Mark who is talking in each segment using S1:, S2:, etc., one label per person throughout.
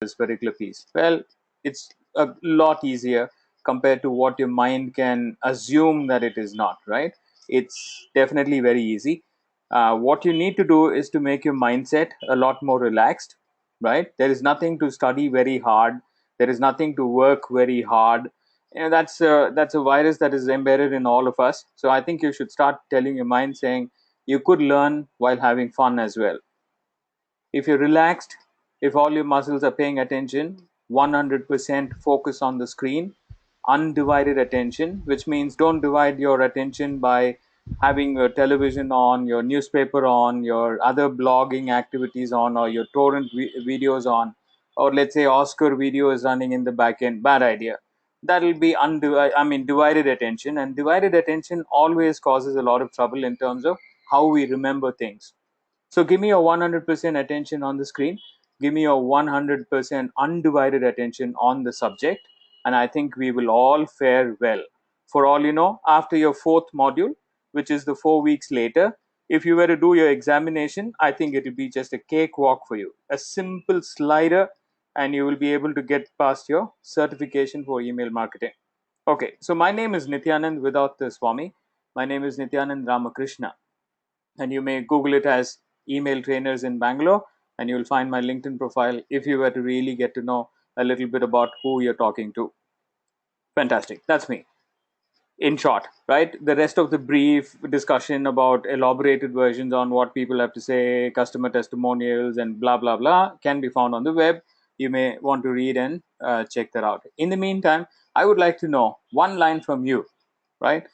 S1: this particular piece? Well, it's a lot easier compared to what your mind can assume that it is not, right? It's definitely very easy. What you need to do is to make your mindset a lot more relaxed, right? There is nothing to study very hard. There is nothing to work very hard. That's a virus that is embedded in all of us. So I think you should start telling your mind, saying you could learn while having fun as well. If you're relaxed, if all your muscles are paying attention, 100% focus on the screen, undivided attention, which means don't divide your attention by having your television on, your newspaper on, your other blogging activities on, or your torrent videos on, or let's say Oscar video is running in the back end. Bad idea. That'll be divided attention, and divided attention always causes a lot of trouble in terms of how we remember things. So give me your 100% attention on the screen. Give me your 100% undivided attention on the subject. And I think we will all fare well. For all you know, after your fourth module, which is the 4 weeks later, if you were to do your examination, I think it will be just a cakewalk for you. A simple slider, and you will be able to get past your certification for email marketing. Okay, so my name is Nityanand without the Swami. My name is Nityanand Ramakrishna, and you may Google it as email trainers in Bangalore, and you'll find my LinkedIn profile if you were to really get to know a little bit about who you're talking to. Fantastic. That's me. In short, right? The rest of the brief discussion about elaborated versions on what people have to say, customer testimonials, and blah, blah, blah can be found on the web. You may want to read and check that out. In the meantime, I would like to know one line from you, right?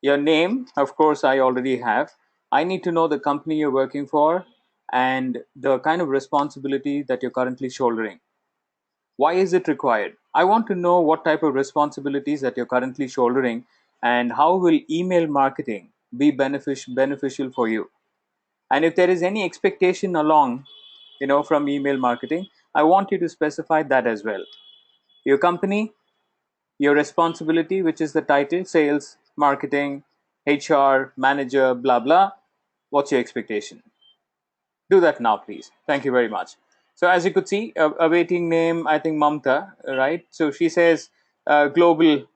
S1: Your name, of course, I already have. I need to know the company you're working for and the kind of responsibility that you're currently shouldering. Why is it required? I want to know what type of responsibilities that you're currently shouldering, and how will email marketing be beneficial for you. And if there is any expectation along, from email marketing, I want you to specify that as well. Your company, your responsibility, which is the title, sales, marketing, HR, manager, blah, blah. What's your expectation? Do that now, please. Thank you very much. So as you could see, a waiting name, I think Mamta, right? So she says Global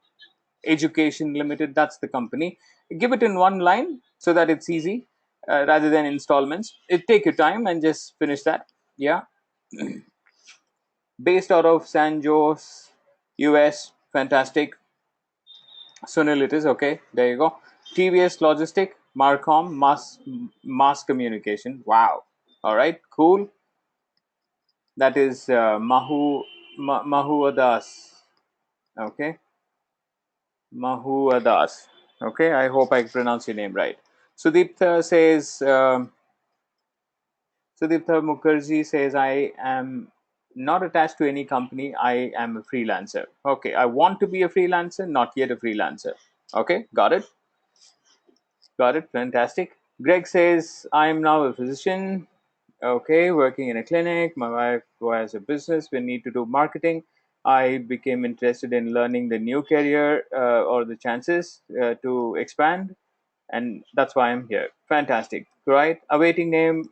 S1: Education Limited, that's the company. Give it in one line so that it's easy rather than installments. Take your time and just finish that. Yeah. Based out of San Jose, US. Fantastic. Sunil it is. Okay, there you go. TVS Logistic, Marcom, Mass Communication. Wow. All right, cool. That is Mahuadas. Okay, Mahuadas. Okay, I hope I pronounced your name right. Sudipta says, Sudipta Mukherjee says, I am not attached to any company. I am a freelancer. Okay, I want to be a freelancer, not yet a freelancer. Okay, got it. Got it. Fantastic. Greg says, I'm now a physician. Okay, working in a clinic. My wife who has a business. We need to do marketing. I became interested in learning the new career or the chances to expand, and that's why I'm here. Fantastic. Right. Awaiting name,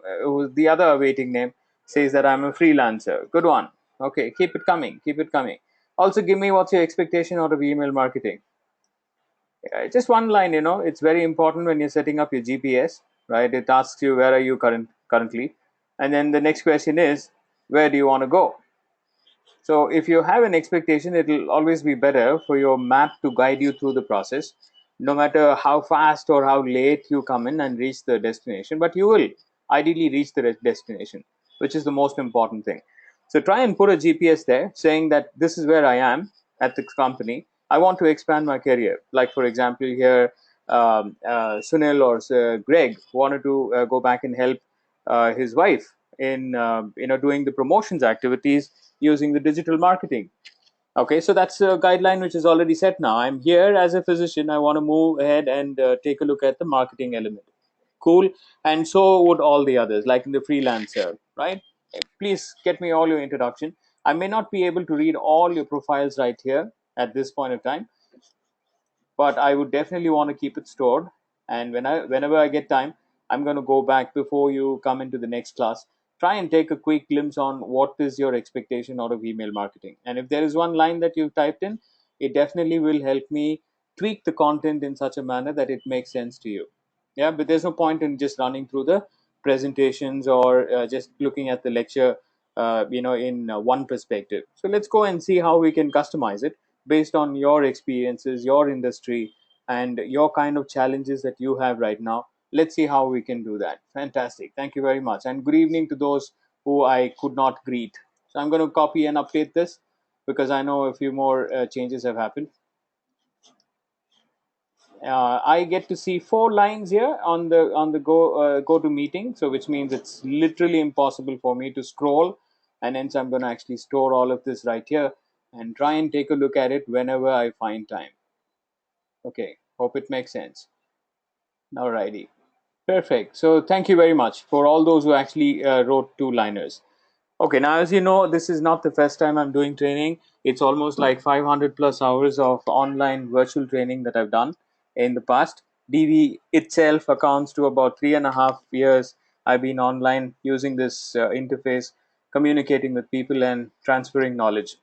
S1: the other awaiting name says that I'm a freelancer. Good one. Okay, keep it coming. Keep it coming. Also, give me what's your expectation out of email marketing. Just one line, it's very important when you're setting up your GPS, right? It asks you, where are you currently? And then the next question is, where do you want to go? So if you have an expectation, it will always be better for your map to guide you through the process, no matter how fast or how late you come in and reach the destination, but you will ideally reach the destination, which is the most important thing. So try and put a GPS there saying that this is where I am at this company. I want to expand my career. Like, for example, here, Sunil or Greg wanted to go back and help his wife in doing the promotions activities using the digital marketing. Okay, so that's a guideline which is already set now. I'm here as a physician. I want to move ahead and take a look at the marketing element. Cool. And so would all the others, like in the freelancer, right? Please get me all your introduction. I may not be able to read all your profiles right here at this point of time, but I would definitely want to keep it stored. And whenever I get time, I'm going to go back before you come into the next class try and take a quick glimpse on what is your expectation out of email marketing. And if there is one line that you've typed in, it definitely will help me tweak the content in such a manner that it makes sense to you. Yeah, but there's no point in just running through the presentations or just looking at the lecture, in one perspective. So let's go and see how we can customize it based on your experiences, your industry, and your kind of challenges that you have right now. Let's see how we can do that. Fantastic. Thank you very much. And good evening to those who I could not greet. So I'm going to copy and update this because I know a few more changes have happened. I get to see 4 lines here on the go to meeting, so which means it's literally impossible for me to scroll, and hence I'm going to actually store all of this right here and try and take a look at it whenever I find time. Okay, hope it makes sense. Alrighty. Perfect. So thank you very much for all those who actually wrote 2 liners. Okay, now as you know, this is not the first time I'm doing training. It's almost like 500 plus hours of online virtual training that I've done in the past. DV itself accounts to about 3.5 years. I've been online using this interface, communicating with people and transferring knowledge,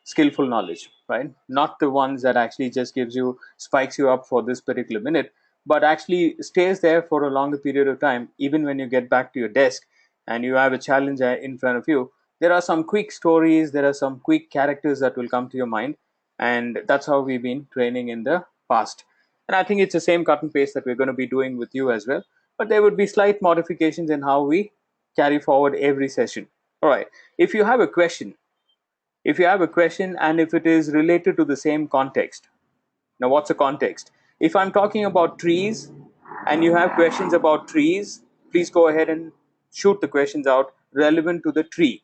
S1: skillful knowledge, right? Not the ones that actually just gives you, spikes you up for this particular minute, but actually stays there for a longer period of time. Even when you get back to your desk and you have a challenge in front of you, there are some quick stories, there are some quick characters that will come to your mind. And that's how we've been training in the past. And I think it's the same cut and paste that we're going to be doing with you as well. But there would be slight modifications in how we carry forward every session. All right. If you have a question, and if it is related to the same context. Now, what's a context? If I'm talking about trees and you have questions about trees, please go ahead and shoot the questions out relevant to the tree,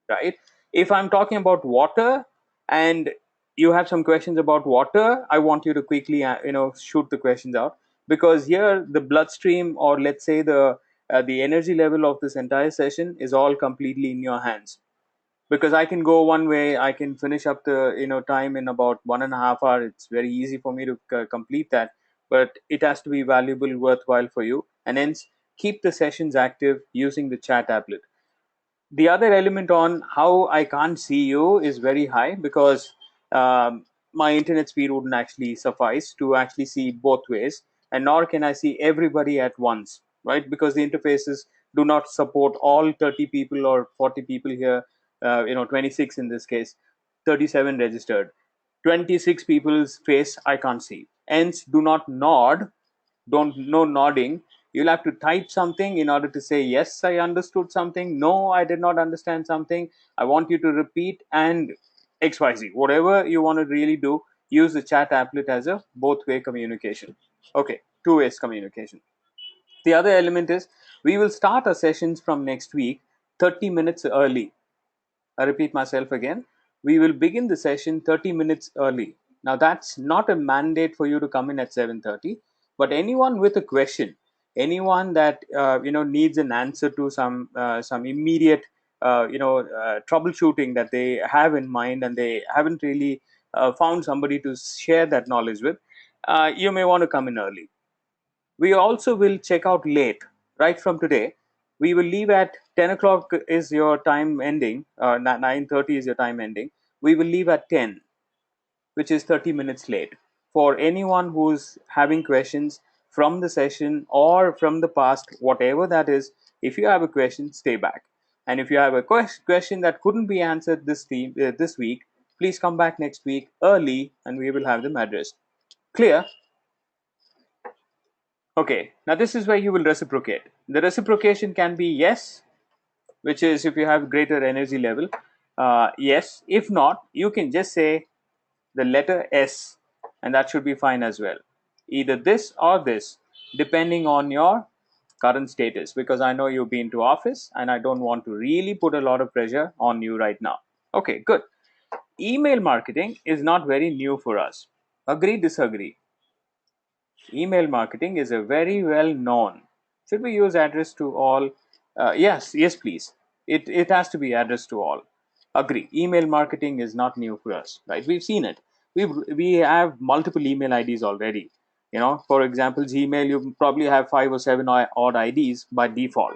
S1: right? If I'm talking about water and you have some questions about water, I want you to quickly shoot the questions out, because here the bloodstream, or let's say the energy level of this entire session, is all completely in your hands. Because I can go one way, I can finish up the time in about 1.5 hours. It's very easy for me to complete that, but it has to be valuable, worthwhile for you, and hence keep the sessions active using the chat tablet. The other element on how I can't see you is very high, because my internet speed wouldn't actually suffice to actually see both ways, and nor can I see everybody at once, right? Because the interfaces do not support all 30 people or 40 people here, 26 in this case, 37 registered. 26 people's face I can't see. Hence, do not nod, don't, no nodding. You'll have to type something in order to say yes, I understood something, no, I did not understand something, I want you to repeat, and XYZ, whatever you want to really do. Use the chat applet as a both way communication. Okay, two ways communication. The other element is, we will start our sessions from next week 30 minutes early. I repeat myself again. We will begin the session 30 minutes early. Now, that's not a mandate for you to come in at 7:30, but anyone with a question, anyone that needs an answer to some immediate troubleshooting that they have in mind, and they haven't really found somebody to share that knowledge with, you may want to come in early. We also will check out late. Right from today, we will leave at 10 o'clock is your time ending, 9:30 is your time ending. We will leave at 10, which is 30 minutes late. For anyone who's having questions from the session or from the past, whatever that is, if you have a question, stay back. And if you have a question that couldn't be answered this week, please come back next week early and we will have them addressed. Clear? Okay, now this is where you will reciprocate. The reciprocation can be yes, which is if you have greater energy level, yes. If not, you can just say the letter S, and that should be fine as well. Either this or this, depending on your current status, because I know you've been to office and I don't want to really put a lot of pressure on you right now. Okay, good. Email marketing is not very new for us. Agree, disagree? Email marketing is a very well known. Should we use address to all? Yes, please. It has to be address to all. Agree. Email marketing is not new for us, right? We've seen it. We have multiple email IDs already. For example, Gmail, you probably have 5 or 7 odd IDs by default.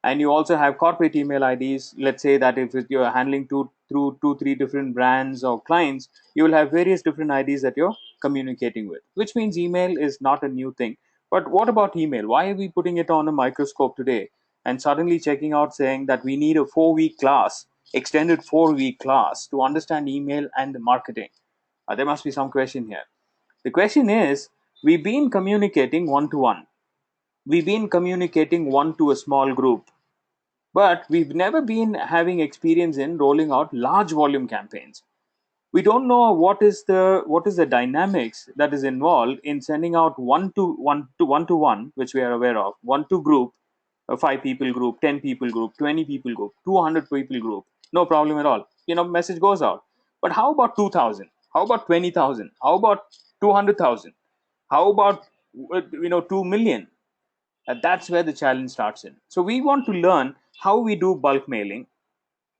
S1: And you also have corporate email IDs. Let's say that if you're handling through two, three different brands or clients, you will have various different IDs that you're communicating with, which means email is not a new thing. But what about email? Why are we putting it on a microscope today and suddenly checking out saying that we need a 4 week class, extended 4 week class to understand email and the marketing? There must be some question here. The question is, we've been communicating one to one. We've been communicating one to a small group, but we've never been having experience in rolling out large volume campaigns. We don't know what is the dynamics that is involved in sending out one to one, which we are aware of, one to group, a 5 people group, 10 people group, 20 people group, 200 people group. No problem at all. Message goes out. But how about 2,000? How about 20,000? How about 200,000? How about 2 million? That's where the challenge starts in. So we want to learn how we do bulk mailing.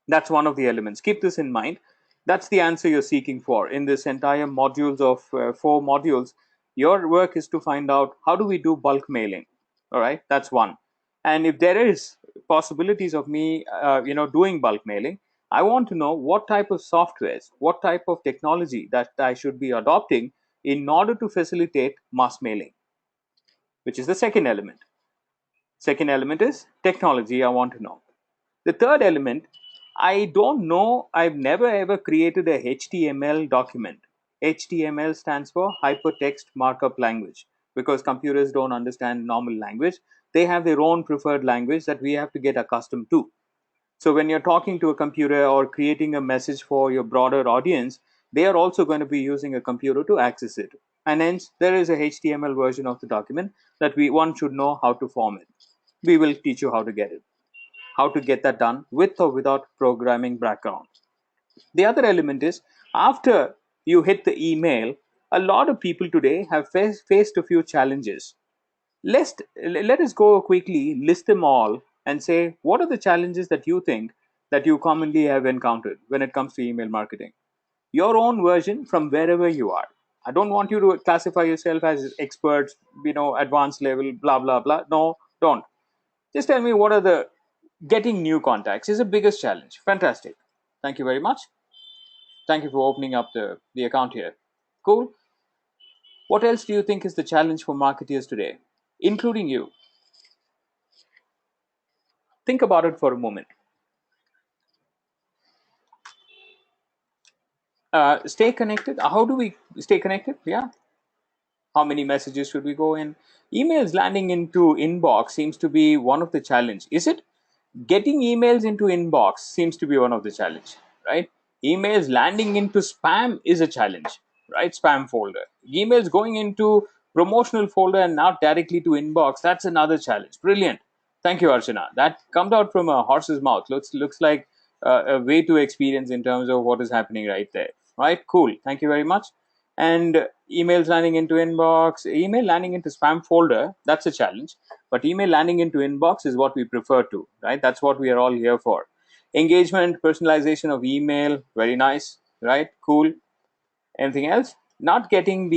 S1: That's one of the elements. Keep this in mind. That's the answer you're seeking for in this entire modules of 4 modules. Your work is to find out how do we do bulk mailing. All right, that's one. And if there is possibilities of me, doing bulk mailing, I want to know what type of softwares, what type of technology that I should be adopting in order to facilitate mass mailing, which is the second element. Second element is technology. I want to know. The third element, I don't know, I've never ever created a HTML document. HTML stands for Hypertext Markup Language, because computers don't understand normal language. They have their own preferred language that we have to get accustomed to. So when you're talking to a computer or creating a message for your broader audience, they are also going to be using a computer to access it. And hence, there is a HTML version of the document that one should know how to form it. We will teach you how to get it, how to get that done with or without programming background. The other element is, after you hit the email, a lot of people today have faced a few challenges. Let us go quickly, list them all, and say what are the challenges that you think that you commonly have encountered when it comes to email marketing. Your own version from wherever you are. I don't want you to classify yourself as experts, advanced level, blah blah blah. No, don't. Just tell me what are the getting new contacts is the biggest challenge. Fantastic. Thank you very much. Thank you for opening up the account here. Cool. What else do you think is the challenge for marketeers today, including you? Think about it for a moment. Stay connected. How do we stay connected? Yeah. How many messages should we go in? Emails landing into inbox seems to be one of the challenge. Is it? Getting emails into inbox seems to be one of the challenge, right? Emails landing into spam is a challenge, right? Spam folder. Emails going into promotional folder and not directly to inbox, that's another challenge. Brilliant. Thank you, Archana. That comes out from a horse's mouth. Looks like a way to experience in terms of what is happening right there. Right? Cool. Thank you very much. And emails landing into inbox, email landing into spam folder, that's a challenge. But email landing into inbox is what we prefer to, right? That's what we are all here for. Engagement, personalization of email, very nice, right? Cool. Anything else? Not getting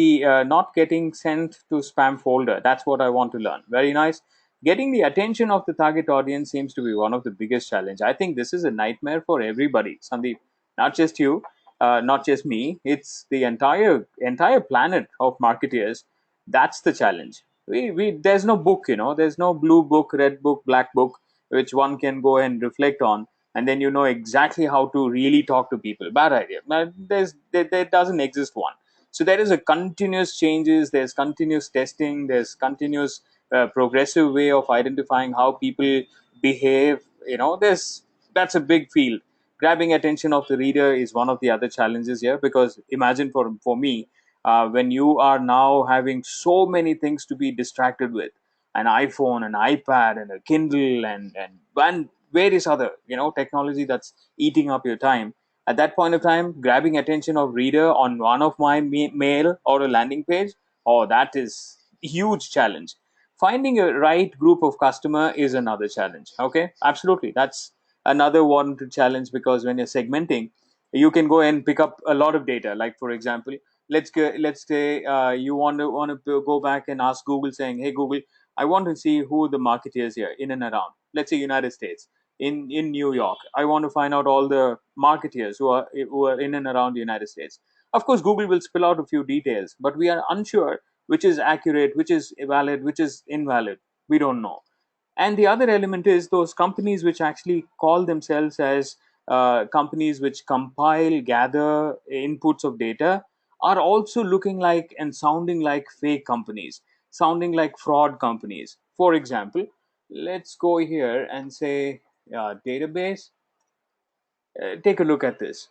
S1: sent to spam folder. That's what I want to learn. Very nice. Getting the attention of the target audience seems to be one of the biggest challenge. I think this is a nightmare for everybody, Sandeep. Not just you, not just me. It's the entire planet of marketeers. That's the challenge. We there's no book, there's no blue book, red book, black book, which one can go and reflect on, and then you know exactly how to really talk to people. Bad idea. There doesn't exist one. So there is a continuous changes, there's continuous testing, there's continuous progressive way of identifying how people behave. There's That's a big field. Grabbing attention of the reader is one of the other challenges here, because imagine for me, when you are now having so many things to be distracted with, an iPhone, an iPad, and a Kindle, and various other technology that's eating up your time. At that point of time, grabbing attention of reader on one of my mail or a landing page, oh, that is huge challenge. Finding a right group of customer is another challenge. Okay, absolutely, that's another one to challenge, because when you're segmenting, you can go and pick up a lot of data. Like for example, let's say you want to go back and ask Google, saying, hey Google, I want to see who the marketeers here in and around, let's say United States, in New York. I want to find out all the marketeers who are in and around the United States. Of course, Google will spill out a few details, but we are unsure which is accurate, which is valid, which is invalid. We don't know. And the other element is those companies which actually call themselves as companies which compile, gather inputs of data are also looking like and sounding like fake companies, sounding like fraud companies. For example, let's go here and say database. Take a look at this.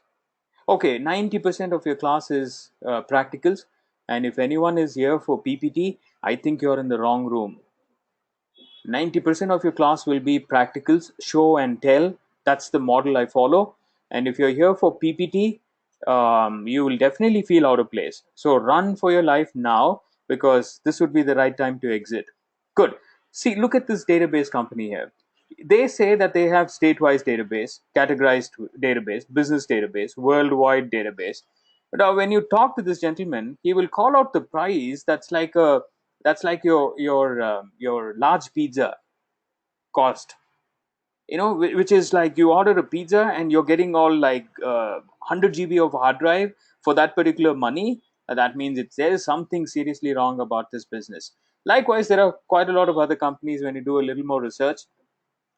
S1: Okay, 90% of your class is practicals. And if anyone is here for PPT, I think you're in the wrong room. 90% of your class will be practicals, show and tell. That's the model I follow. And if you're here for PPT, you will definitely feel out of place. So run for your life now, because this would be the right time to exit. Good. See, look at this database company here. They say that they have state-wise database, categorized database, business database, worldwide database. Now, when you talk to this gentleman, he will call out the price that's like your large pizza cost, which is like you order a pizza and you're getting all like 100 GB of hard drive for that particular money. That means there is something seriously wrong about this business. Likewise, there are quite a lot of other companies. When you do a little more research,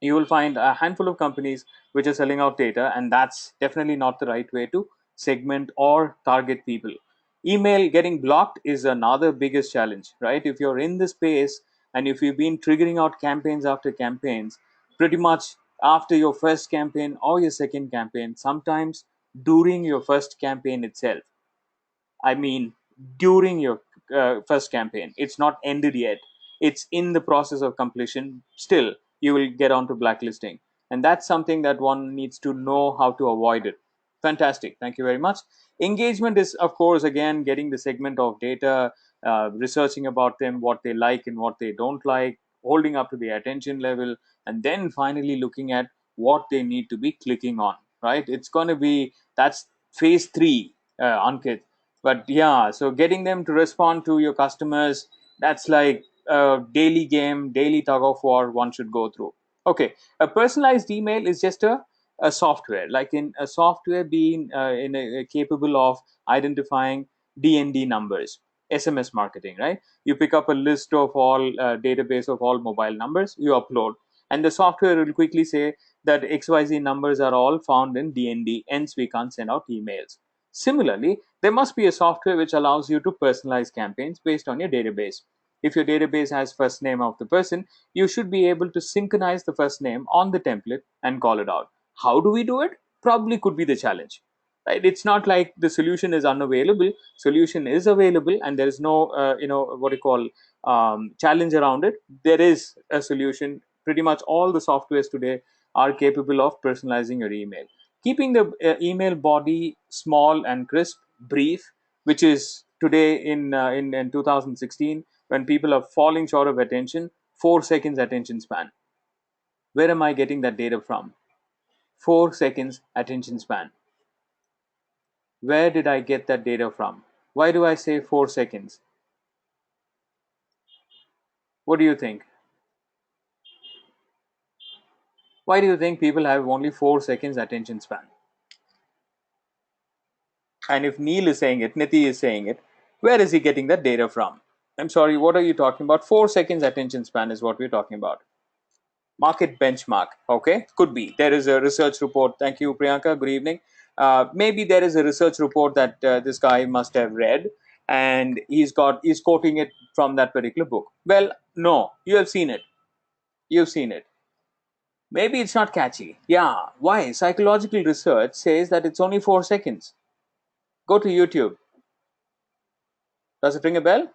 S1: you will find a handful of companies which are selling out data, and that's definitely not the right way to segment or target people. Email getting blocked is another biggest challenge, right? If you're in the space and if you've been triggering out campaigns after campaigns, pretty much after your first campaign or your second campaign, sometimes during your first campaign itself, I mean, during your first campaign, it's not ended yet. It's in the process of completion. Still, you will get onto blacklisting, and that's something that one needs to know how to avoid it. Fantastic. Thank you very much. Engagement is, of course, again getting the segment of data, researching about them, what they like and what they don't like, holding up to the attention level, and then finally looking at what they need to be clicking on. Right? It's going to be that's phase three, Ankit. But yeah, so getting them to respond to your customers, that's like a daily game, daily tug of war one should go through. Okay, a personalized email is just a software, like in a software being capable of identifying DND numbers, SMS marketing, right? You pick up a list of all database of all mobile numbers, you upload, and the software will quickly say that XYZ numbers are all found in DND, hence we can't send out emails. Similarly, there must be a software which allows you to personalize campaigns based on your database. If your database has first name of the person, you should be able to synchronize the first name on the template and call it out. How do we do it? Probably could be the challenge. Right? It's not like the solution is unavailable. Solution is available, and there is no what you call challenge around it. There is a solution. Pretty much all the softwares today are capable of personalizing your email, keeping the email body small and crisp, brief, which is today in 2016, when people are falling short of attention, 4 seconds attention span. Where am I getting that data from? 4 seconds attention span. Where did I get that data from? Why do I say 4 seconds? What do you think? Why do you think people have only 4 seconds attention span? And if Neil is saying it, Niti is saying it, where is he getting that data from? I'm sorry, what are you talking about? 4 seconds attention span is what we're talking about. Market benchmark. Okay, could be. There is a research report. Thank you, Priyanka. Good evening. Maybe there is a research report that this guy must have read, and he's quoting it from that particular book. Well, no, you have seen it. You've seen it. Maybe it's not catchy. Yeah. Why? Psychological research says that it's only 4 seconds. Go to YouTube. Does it ring a bell?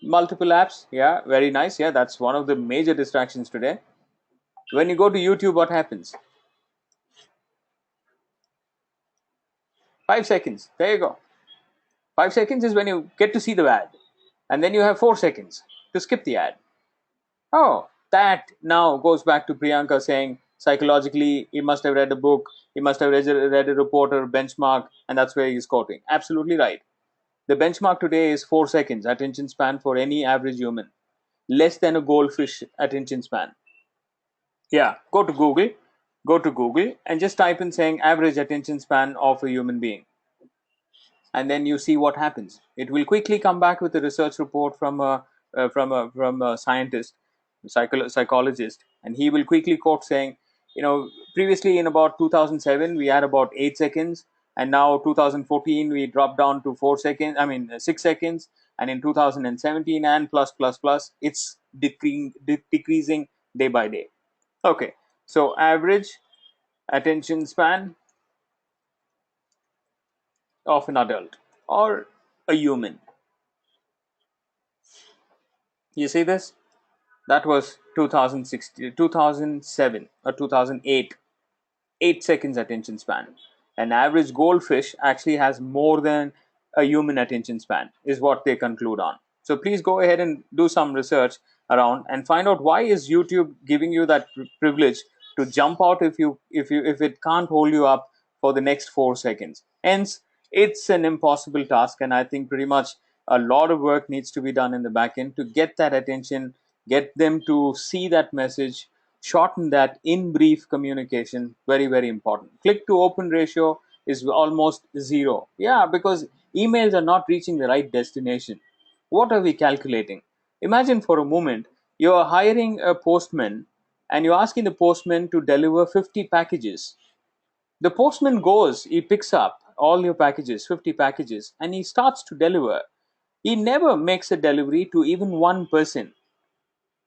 S1: Multiple apps. Yeah, very nice. Yeah, that's one of the major distractions today. When you go to YouTube, what happens? 5 seconds. There you go. 5 seconds is when you get to see the ad, and then you have 4 seconds to skip the ad. Oh, that now goes back to Priyanka saying psychologically he must have read a book, he must have read a report or benchmark, and that's where he's quoting. Absolutely right. The benchmark today is 4 seconds attention span for any average human, less than a goldfish attention span. Yeah, go to Google and just type in saying average attention span of a human being, and then you see what happens. It will quickly come back with a research report from a scientist, psychologist, and he will quickly quote saying, previously in about 2007 we had about 8 seconds, and now 2014 we dropped down to 4 seconds. I mean 6 seconds, and in 2017 and plus plus plus, it's decreasing day by day. Okay, so average attention span of an adult or a human. You see this? That was 2016, 2007 or 2008. 8 seconds attention span. An average goldfish actually has more than a human attention span, is what they conclude on. So please go ahead and do some research around and find out why is YouTube giving you that privilege to jump out if it can't hold you up for the next 4 seconds. Hence, it's an impossible task, and I think pretty much a lot of work needs to be done in the back end to get that attention, get them to see that message, shorten that in brief communication. Very, very important. Click to open ratio is almost zero. Yeah, because emails are not reaching the right destination. What are we calculating? Imagine for a moment you're hiring a postman and you're asking the postman to deliver 50 packages. The postman goes, he picks up all your packages, 50 packages, and he starts to deliver. He never makes a delivery to even one person.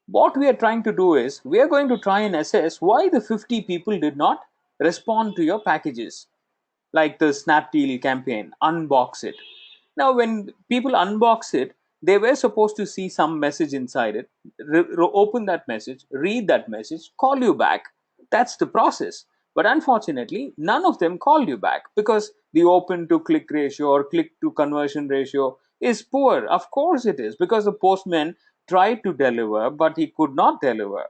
S1: What we are trying to do is we are going to try and assess why the 50 people did not respond to your packages, like the Snapdeal campaign, unbox it. Now, when people unbox it, they were supposed to see some message inside it, open that message, read that message, call you back. That's the process. But unfortunately, none of them called you back because the open to click ratio or click to conversion ratio is poor. Of course, it is, because the postman tried to deliver, but he could not deliver.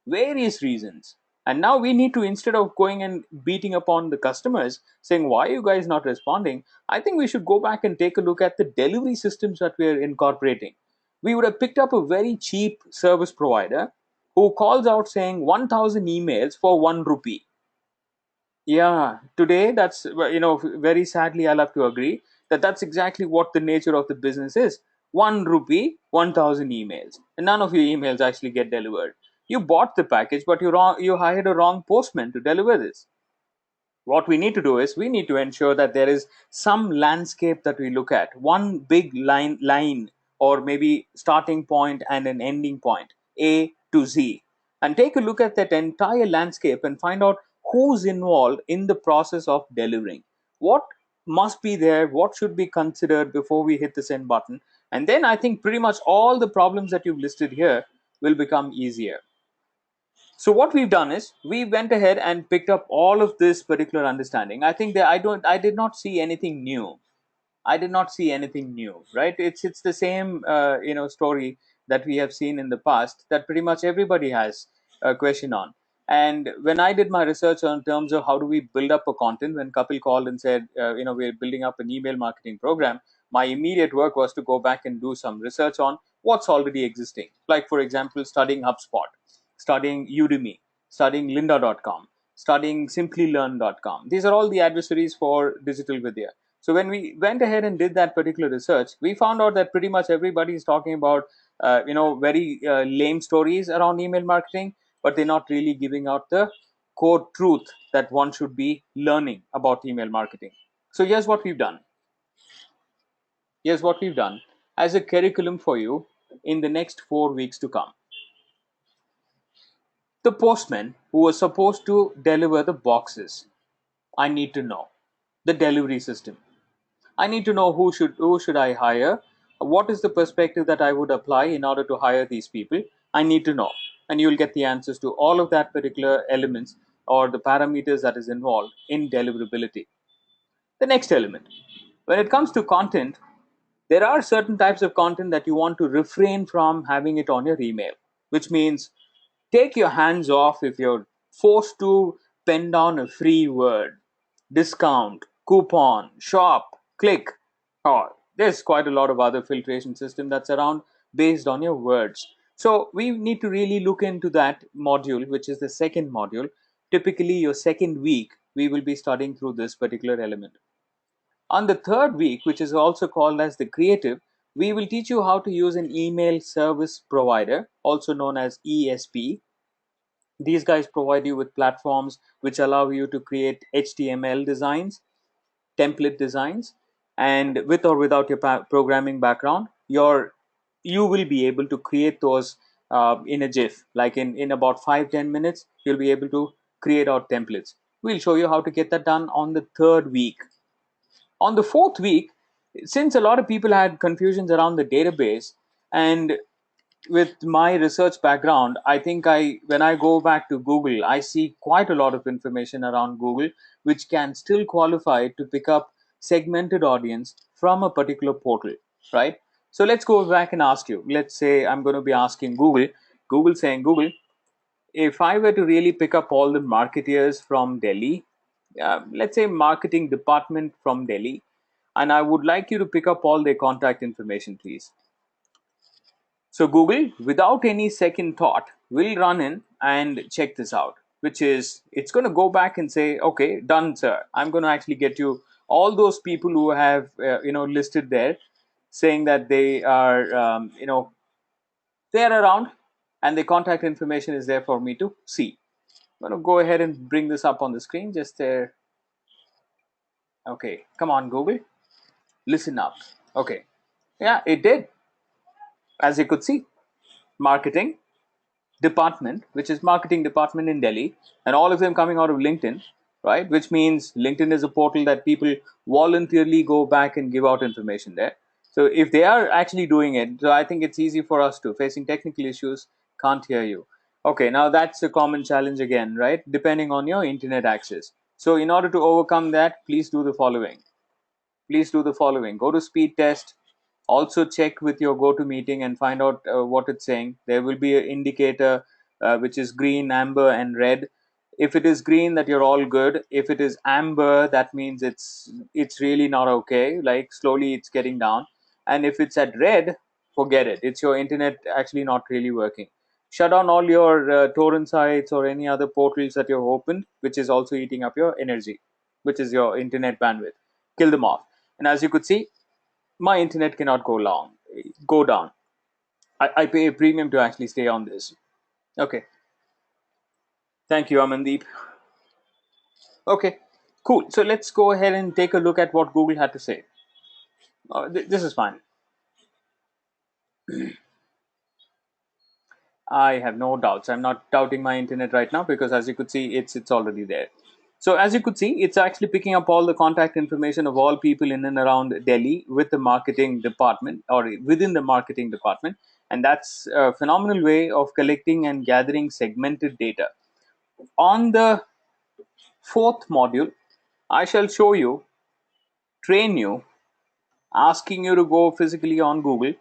S1: Various reasons. And now we need to, instead of going and beating upon the customers saying why are you guys not responding, I think we should go back and take a look at the delivery systems that we're incorporating. We would have picked up a very cheap service provider who calls out saying 1000 emails for 1 rupee. Yeah, today that's, very sadly I'll have to agree that that's exactly what the nature of the business is. 1 rupee, 1000 emails, and none of your emails actually get delivered. You bought the package, but you hired a wrong postman to deliver this. What we need to do is we need to ensure that there is some landscape that we look at, one big line, or maybe starting point and an ending point, A to Z, and take a look at that entire landscape and find out who's involved in the process of delivering, what must be there, what should be considered before we hit the send button. And then I think pretty much all the problems that you've listed here will become easier. So what we've done is we went ahead and picked up all of this particular understanding. I think that I did not see anything new. I did not see anything new, right? It's the same story that we have seen in the past that pretty much everybody has a question on. And when I did my research on terms of how do we build up a content, when Kapil called and said, we're building up an email marketing program, my immediate work was to go back and do some research on what's already existing. Like for example, studying HubSpot, studying Udemy, studying lynda.com, studying simplylearn.com. These are all the adversaries for digital Vidya. So when we went ahead and did that particular research, we found out that pretty much everybody is talking about, very lame stories around email marketing, but they're not really giving out the core truth that one should be learning about email marketing. So here's what we've done. Here's what we've done as a curriculum for you in the next 4 weeks to come. The postman who was supposed to deliver the boxes, I need to know the delivery system. I need to know who should I hire, what is the perspective that I would apply in order to hire these people. I need to know, and you'll get the answers to all of that particular elements or the parameters that is involved in deliverability. The next element, when it comes to content, there are certain types of content that you want to refrain from having it on your email, which means take your hands off if you're forced to pen down a free word, discount, coupon, shop, click, or there's quite a lot of other filtration system that's around based on your words. So we need to really look into that module, which is the second module. Typically your second week we will be studying through this particular element. On the third week, which is also called as the creative, we will teach you how to use an email service provider, also known as ESP. These guys provide you with platforms which allow you to create HTML designs, template designs, and with or without your programming background, you will be able to create those in a GIF. Like in about 5-10 minutes, you'll be able to create out templates. We'll show you how to get that done on the third week. On the fourth week, since a lot of people had confusions around the database, and with my research background, I think when I go back to Google, I see quite a lot of information around Google which can still qualify to pick up segmented audience from a particular portal, right? So let's go back and ask you. Let's say I'm going to be asking Google saying, Google, if I were to really pick up all the marketeers from Delhi, let's say marketing department from Delhi, and I would like you to pick up all their contact information, please. So Google, without any second thought, will run in and check this out, which is it's going to go back and say, okay, done, sir. I'm going to actually get you all those people who have listed there, saying that they are they're around, and the contact information is there for me to see. I'm going to go ahead and bring this up on the screen. Just there. Okay, come on, Google, listen up. Okay, yeah, it did, as you could see, marketing department, which is marketing department in Delhi, and all of them coming out of LinkedIn, right? Which means LinkedIn is a portal that people voluntarily go back and give out information there. So if they are actually doing it, so I think it's easy for us to facing technical issues. Can't hear you. Okay, now that's a common challenge again, right? Depending on your internet access. So in order to overcome that, please do the following. Go to speed test. Also check with your GoToMeeting and find out what it's saying. There will be an indicator which is green, amber, and red. If it is green, that you're all good. If it is amber, that means it's really not okay. Like slowly it's getting down. And if it's at red, forget it. It's your internet actually not really working. Shut down all your torrent sites or any other portals that you've opened, which is also eating up your energy, which is your internet bandwidth. Kill them off. And as you could see, my internet cannot go down. I pay a premium to actually stay on this. Okay, thank you, Amandeep. Okay, cool. So let's go ahead and take a look at what Google had to say. This is fine. I have no doubts. I'm not doubting my internet right now because, as you could see, it's already there. So as you could see, it's actually picking up all the contact information of all people in and around Delhi with the marketing department or within the marketing department, and that's a phenomenal way of collecting and gathering segmented data. On the fourth module, I shall show you, train you, asking you to go physically on Google,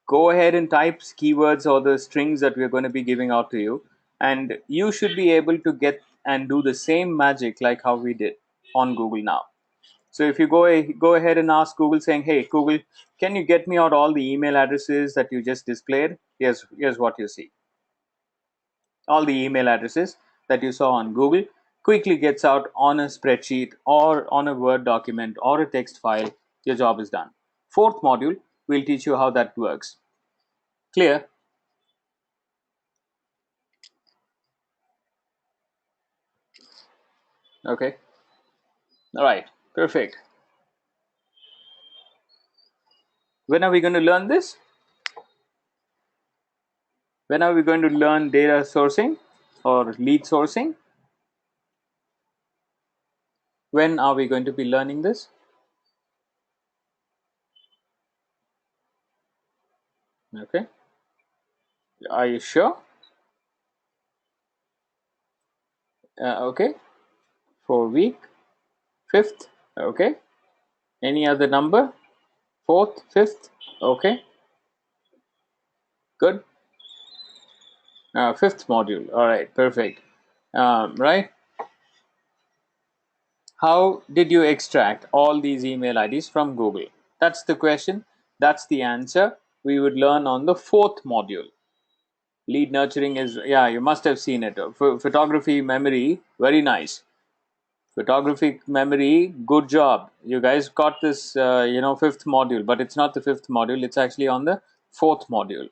S1: go ahead and type keywords or the strings that we're going to be giving out to you, and you should be able to get and do the same magic like how we did on Google now. So if you go ahead and ask Google saying, hey Google, can you get me out all the email addresses that you just displayed? Here's what you see. All the email addresses that you saw on Google quickly gets out on a spreadsheet or on a Word document or a text file. Your job is done. Fourth module will teach you how that works. Clear? Okay. All right. Perfect. When are we going to learn this? When are we going to learn data sourcing or lead sourcing? When are we going to be learning this? Okay. Are you sure? Okay. For week fifth. Okay. Any other number? Fourth, fifth. Okay. Good. Fifth module. All right. Perfect. Right. How did you extract all these email IDs from Google? That's the question. That's the answer. We would learn on the fourth module. Lead nurturing is, yeah, you must have seen it. Photography memory, very nice. Photographic memory, good job. You guys got this, fifth module, but it's not the fifth module. It's actually on the fourth module.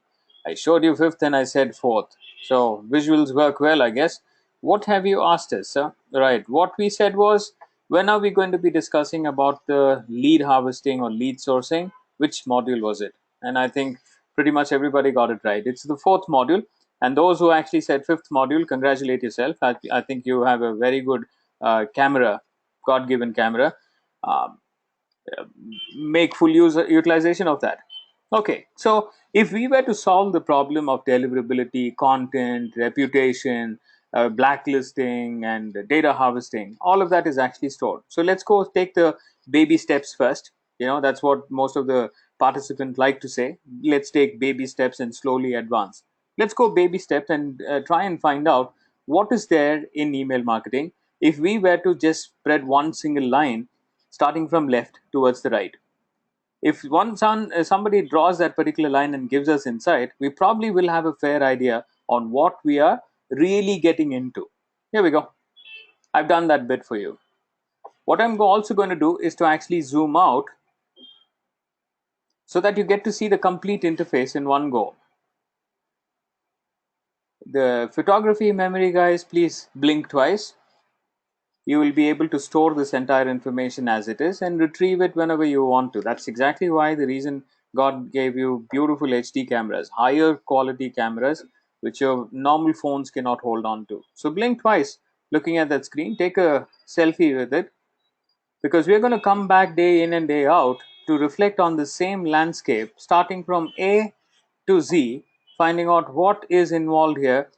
S1: I showed you fifth and I said fourth. So visuals work well, I guess. What have you asked us, sir? Right. What we said was, when are we going to be discussing about the lead harvesting or lead sourcing? Which module was it? And I think pretty much everybody got it right. It's the fourth module. And those who actually said fifth module, congratulate yourself. I think you have a very good camera, God-given camera. Um, Make full utilization of that. Okay, so if we were to solve the problem of deliverability, content, reputation, blacklisting, and data harvesting, all of that is actually stored. So let's go take the baby steps first. That's what most of the participants like to say. Let's take baby steps and slowly advance. Let's go baby steps and try and find out what is there in email marketing if we were to just spread one single line starting from left towards the right. If somebody draws that particular line and gives us insight, we probably will have a fair idea on what we are really getting into. Here we go. I've done that bit for you. What I'm also going to do is to actually zoom out so that you get to see the complete interface in one go. The photography memory, guys, please blink twice. You will be able to store this entire information as it is and retrieve it whenever you want to. That's exactly why the reason God gave you beautiful HD cameras, higher quality cameras, which your normal phones cannot hold on to. So blink twice looking at that screen, take a selfie with it, because we're going to come back day in and day out to reflect on the same landscape, starting from A to Z, finding out what is involved here.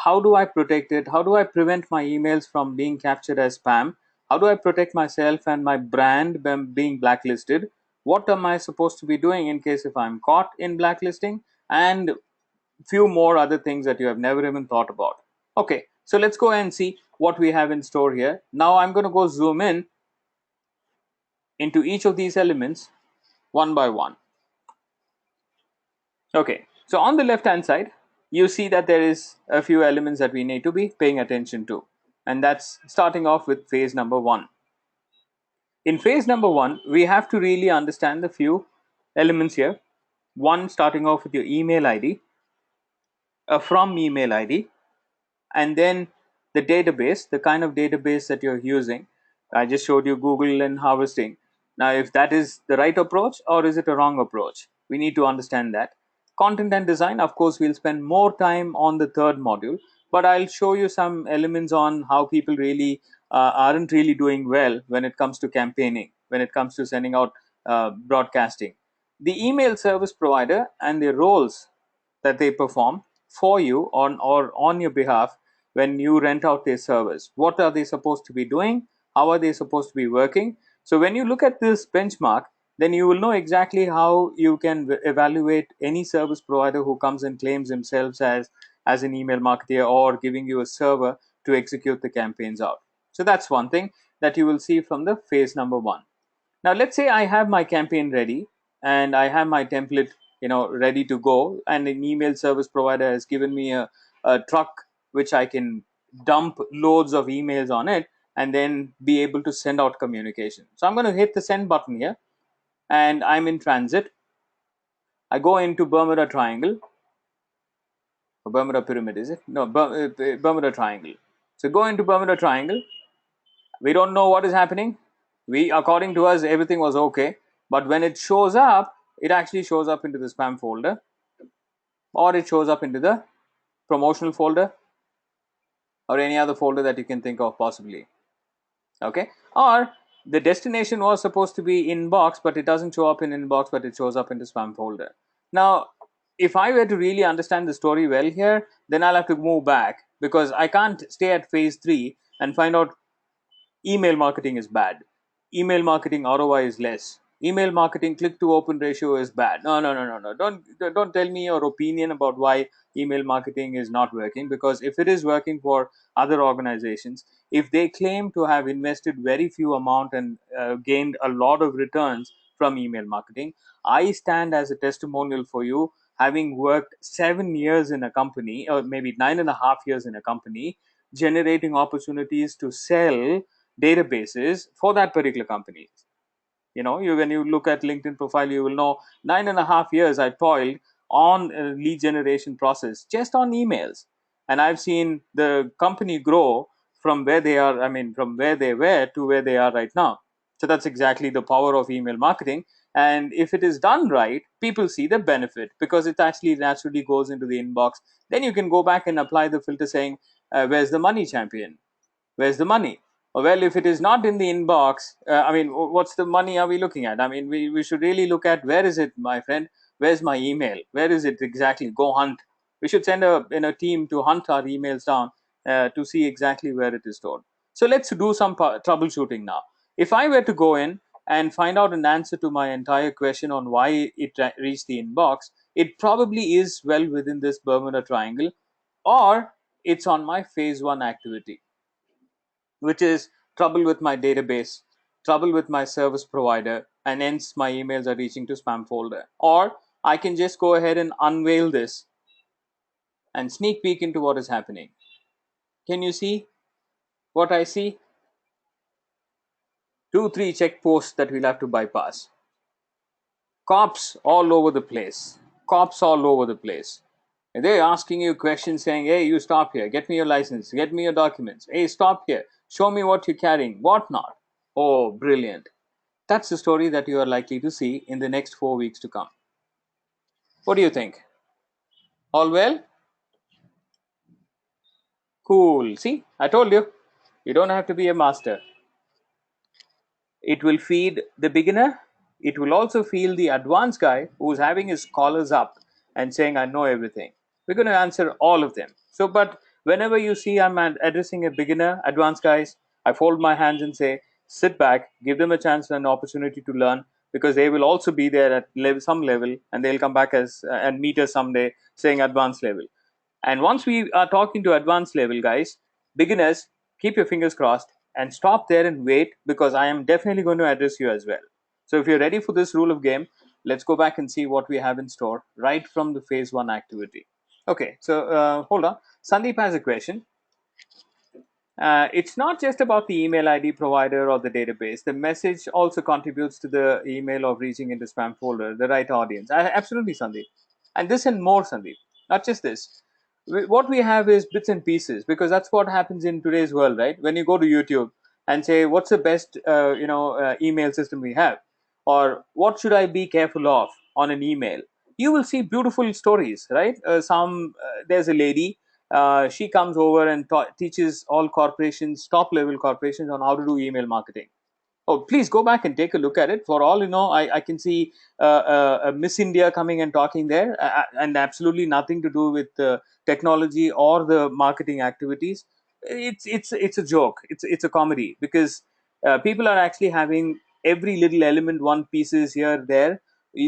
S1: How do I protect it? How do I prevent my emails from being captured as spam? How do I protect myself and my brand being blacklisted? What am I supposed to be doing in case if I'm caught in blacklisting? And few more other things that you have never even thought about. Okay, so let's go and see what we have in store here. Now I'm going to go zoom in into each of these elements one by one. Okay, so on the left hand side, you see that there is a few elements that we need to be paying attention to, and that's starting off with phase number one. In phase number one, we have to really understand the few elements here. One, starting off with your email ID, a from email ID, and then the database, the kind of database that you're using. I just showed you Google and harvesting. Now, if that is the right approach or is it a wrong approach, we need to understand that. Content and design, of course, we'll spend more time on the third module, but I'll show you some elements on how people really aren't really doing well when it comes to campaigning, when it comes to sending out broadcasting. The email service provider and the roles that they perform for you on your behalf when you rent out their service. What are they supposed to be doing? How are they supposed to be working? So when you look at this benchmark, then you will know exactly how you can evaluate any service provider who comes and claims themselves as an email marketer or giving you a server to execute the campaigns out. So that's one thing that you will see from the phase number one. Now let's say I have my campaign ready and I have my template, ready to go, and an email service provider has given me a truck which I can dump loads of emails on it and then be able to send out communication. So I'm going to hit the send button here and I'm in transit. I go into Bermuda Triangle, or Bermuda Pyramid, is it? No, Bermuda Triangle. So go into Bermuda Triangle. We don't know what is happening. According to us, everything was okay, but when it shows up, it actually shows up into the spam folder, or it shows up into the promotional folder, or any other folder that you can think of possibly. Okay, or the destination was supposed to be inbox, but it doesn't show up in inbox, but it shows up in the spam folder. Now, if I were to really understand the story well here, then I'll have to move back, because I can't stay at phase 3 and find out email marketing is bad, email marketing ROI is less, email marketing click to open ratio is bad. No. Don't tell me your opinion about why email marketing is not working, because if it is working for other organizations, if they claim to have invested very few amount and gained a lot of returns from email marketing. I stand as a testimonial for you, having worked 7 years in a company, or maybe 9.5 years in a company, generating opportunities to sell databases for that particular company. You when you look at LinkedIn profile, you will know 9.5 years I toiled on a lead generation process just on emails, and I've seen the company grow from where they are, from where they were to where they are right now. So that's exactly the power of email marketing. And if it is done right, people see the benefit because it actually naturally goes into the inbox. Then you can go back and apply the filter saying, where's the money, champion? Where's the money? Well, if it is not in the inbox, what's the money are we looking at? We should really look at, where is it, my friend? Where's my email? Where is it exactly? Go hunt. We should send a team to hunt our emails down, to see exactly where it is stored. So let's do some troubleshooting now. If I were to go in and find out an answer to my entire question on why it reached the inbox, it probably is well within this Bermuda Triangle, or it's on my phase one activity, which is trouble with my database, trouble with my service provider, and hence my emails are reaching to spam folder. Or I can just go ahead and unveil this and sneak peek into what is happening. Can you see what I see? 2, 3 checkposts that we'll have to bypass. Cops all over the place. Cops all over the place. They're asking you questions saying, hey, you stop here, get me your license, get me your documents. Hey, stop here, show me what you're carrying, what not. Oh, brilliant. That's the story that you are likely to see in the next 4 weeks to come. What do you think? All well? Cool. See, I told you, you don't have to be a master. It will feed the beginner. It will also feed the advanced guy who's having his collars up and saying, I know everything. We're going to answer all of them. So, but whenever you see I'm addressing a beginner, advanced guys, I fold my hands and say, sit back, give them a chance and an opportunity to learn, because they will also be there at some level, and they'll come back as and meet us someday saying advanced level. And once we are talking to advanced level guys, beginners, keep your fingers crossed and stop there and wait, because I am definitely going to address you as well. So if you're ready for this rule of game, let's go back and see what we have in store right from the phase one activity. Okay, so hold on. Sandeep has a question. It's not just about the email ID provider or the database. The message also contributes to the email of reaching into spam folder, the right audience. Absolutely, Sandeep. And this and more, Sandeep. Not just this. What we have is bits and pieces, because that's what happens in today's world, right? When you go to YouTube and say, what's the best, email system we have? Or what should I be careful of on an email? You will see beautiful stories, right? There's a lady, she comes over and teaches all corporations, top level corporations, on how to do email marketing. Oh, please go back and take a look at it. For all you know, I can see Miss India coming and talking there, and absolutely nothing to do with technology or the marketing activities. It's a joke. It's a comedy, because people are actually having every little element, one pieces here there.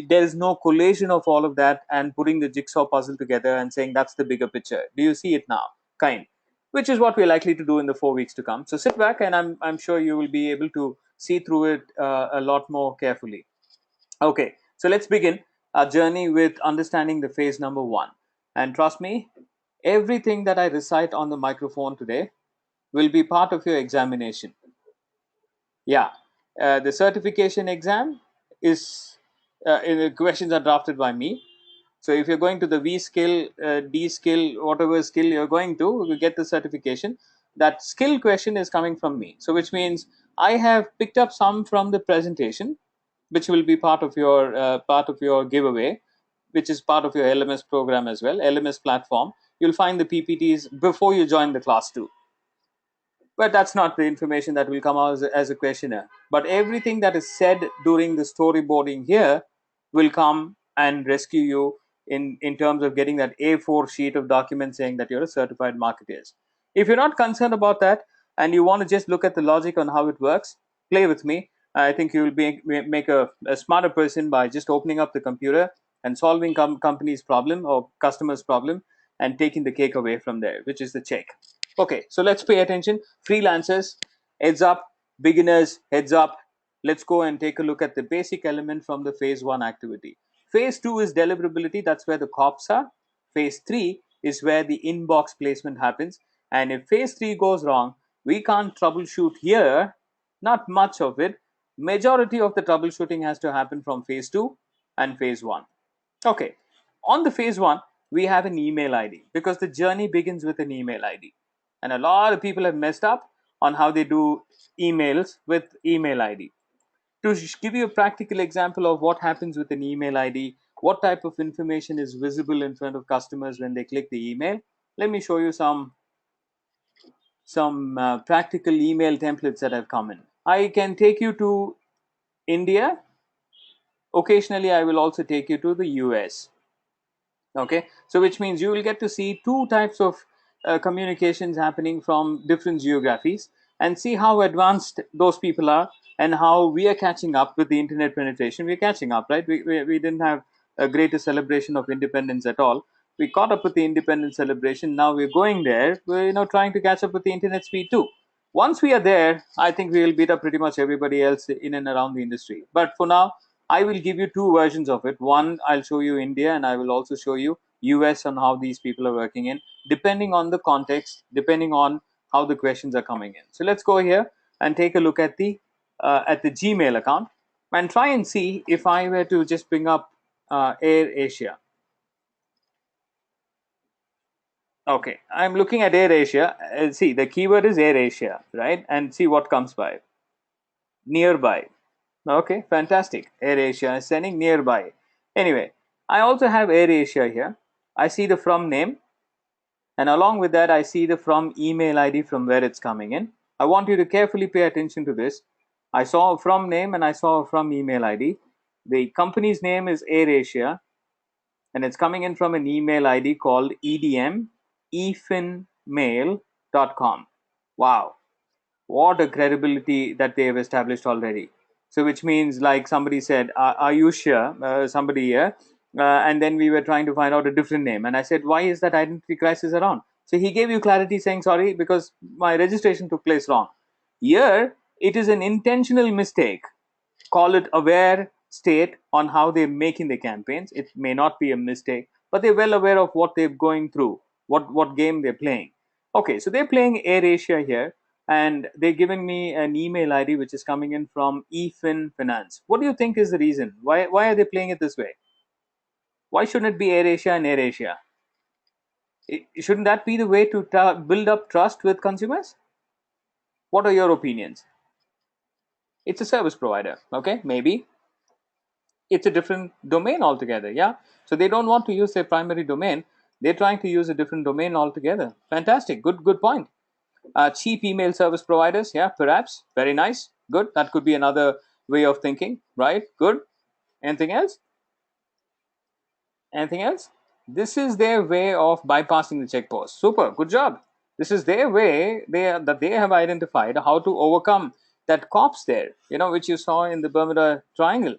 S1: There is no collation of all of that and putting the jigsaw puzzle together and saying that's the bigger picture. Do you see it now? Kind. Which is what we're likely to do in the 4 weeks to come. So sit back, and I'm sure you will be able to see through it a lot more carefully. Okay, so let's begin our journey with understanding the phase number one. And trust me, everything that I recite on the microphone today will be part of your examination. Yeah, the certification exam is, the questions are drafted by me. So if you're going to the V skill, D skill, whatever skill you're going to, you get the certification. That skill question is coming from me. So which means I have picked up some from the presentation, which will be part of your giveaway, which is part of your LMS program as well, LMS platform. You'll find the PPTs before you join the class too. But that's not the information that will come out as a questionnaire. But everything that is said during the storyboarding here will come and rescue you in terms of getting that A4 sheet of document saying that you're a certified marketer. If you're not concerned about that and you want to just look at the logic on how it works, play with me. I think you will make a smarter person by just opening up the computer and solving company's problem or customer's problem and taking the cake away from there, which is the check. Okay, so let's pay attention. Freelancers, heads up. Beginners, heads up. Let's go and take a look at the basic element from the phase one activity. Phase two is deliverability, that's where the cops are. Phase three is where the inbox placement happens. And if phase three goes wrong, we can't troubleshoot here, not much of it. Majority of the troubleshooting has to happen from phase two and phase one. Okay, on the phase one, we have an email ID because the journey begins with an email ID. And a lot of people have messed up on how they do emails with email ID. To give you a practical example of what happens with an email ID, what type of information is visible in front of customers when they click the email, let me show you some practical email templates that have come in. I can take you to India. Occasionally, I will also take you to the US. Okay, so which means you will get to see two types of communications happening from different geographies and see how advanced those people are and how we are catching up with the internet penetration. We're catching up, right? We didn't have a greater celebration of independence at all. We caught up with the independence celebration. Now we're going there. We're trying to catch up with the internet speed too. Once we are there, I think we will beat up pretty much everybody else in and around the industry. But for now, I will give you two versions of it. One, I'll show you India, and I will also show you US on how these people are working in, depending on the context, depending on how the questions are coming in. So let's go here and take a look at the Gmail account and try and see if I were to just bring up Air Asia. Okay, I'm looking at Air Asia. See, the keyword is Air Asia, right? And see what comes by. Nearby. Okay, fantastic. Air Asia is sending nearby. Anyway, I also have Air Asia here. I see the from name, and along with that, I see the from email ID from where it's coming in. I want you to carefully pay attention to this. I saw a from name and I saw a from email ID. The company's name is Air Asia, and it's coming in from an email ID called edm.efinmail.com. Wow, what a credibility that they have established already. So which means, like somebody said, are you sure, somebody here, and then we were trying to find out a different name, and I said, why is that identity crisis around? So he gave you clarity saying, sorry, because my registration took place wrong. Here it is an intentional mistake, call it aware state on how they're making the campaigns. It may not be a mistake, but they're well aware of what they're going through, what game they're playing. Okay, so they're playing Air Asia here, and they're giving me an email ID which is coming in from eFin Finance. What do you think is the reason? Why are they playing it this way? Why shouldn't it be Air Asia and Air Asia? Shouldn't that be the way to build up trust with consumers? What are your opinions? It's a service provider, okay, maybe it's a different domain altogether. Yeah, so they don't want to use their primary domain, they're trying to use a different domain altogether. Fantastic, good point. Cheap email service providers, yeah, perhaps, very nice, good, that could be another way of thinking, right? Good. Anything else? Anything else? This is their way of bypassing the check post. Super, good job. This is their way that they have identified how to overcome that cops there, which you saw in the Bermuda Triangle.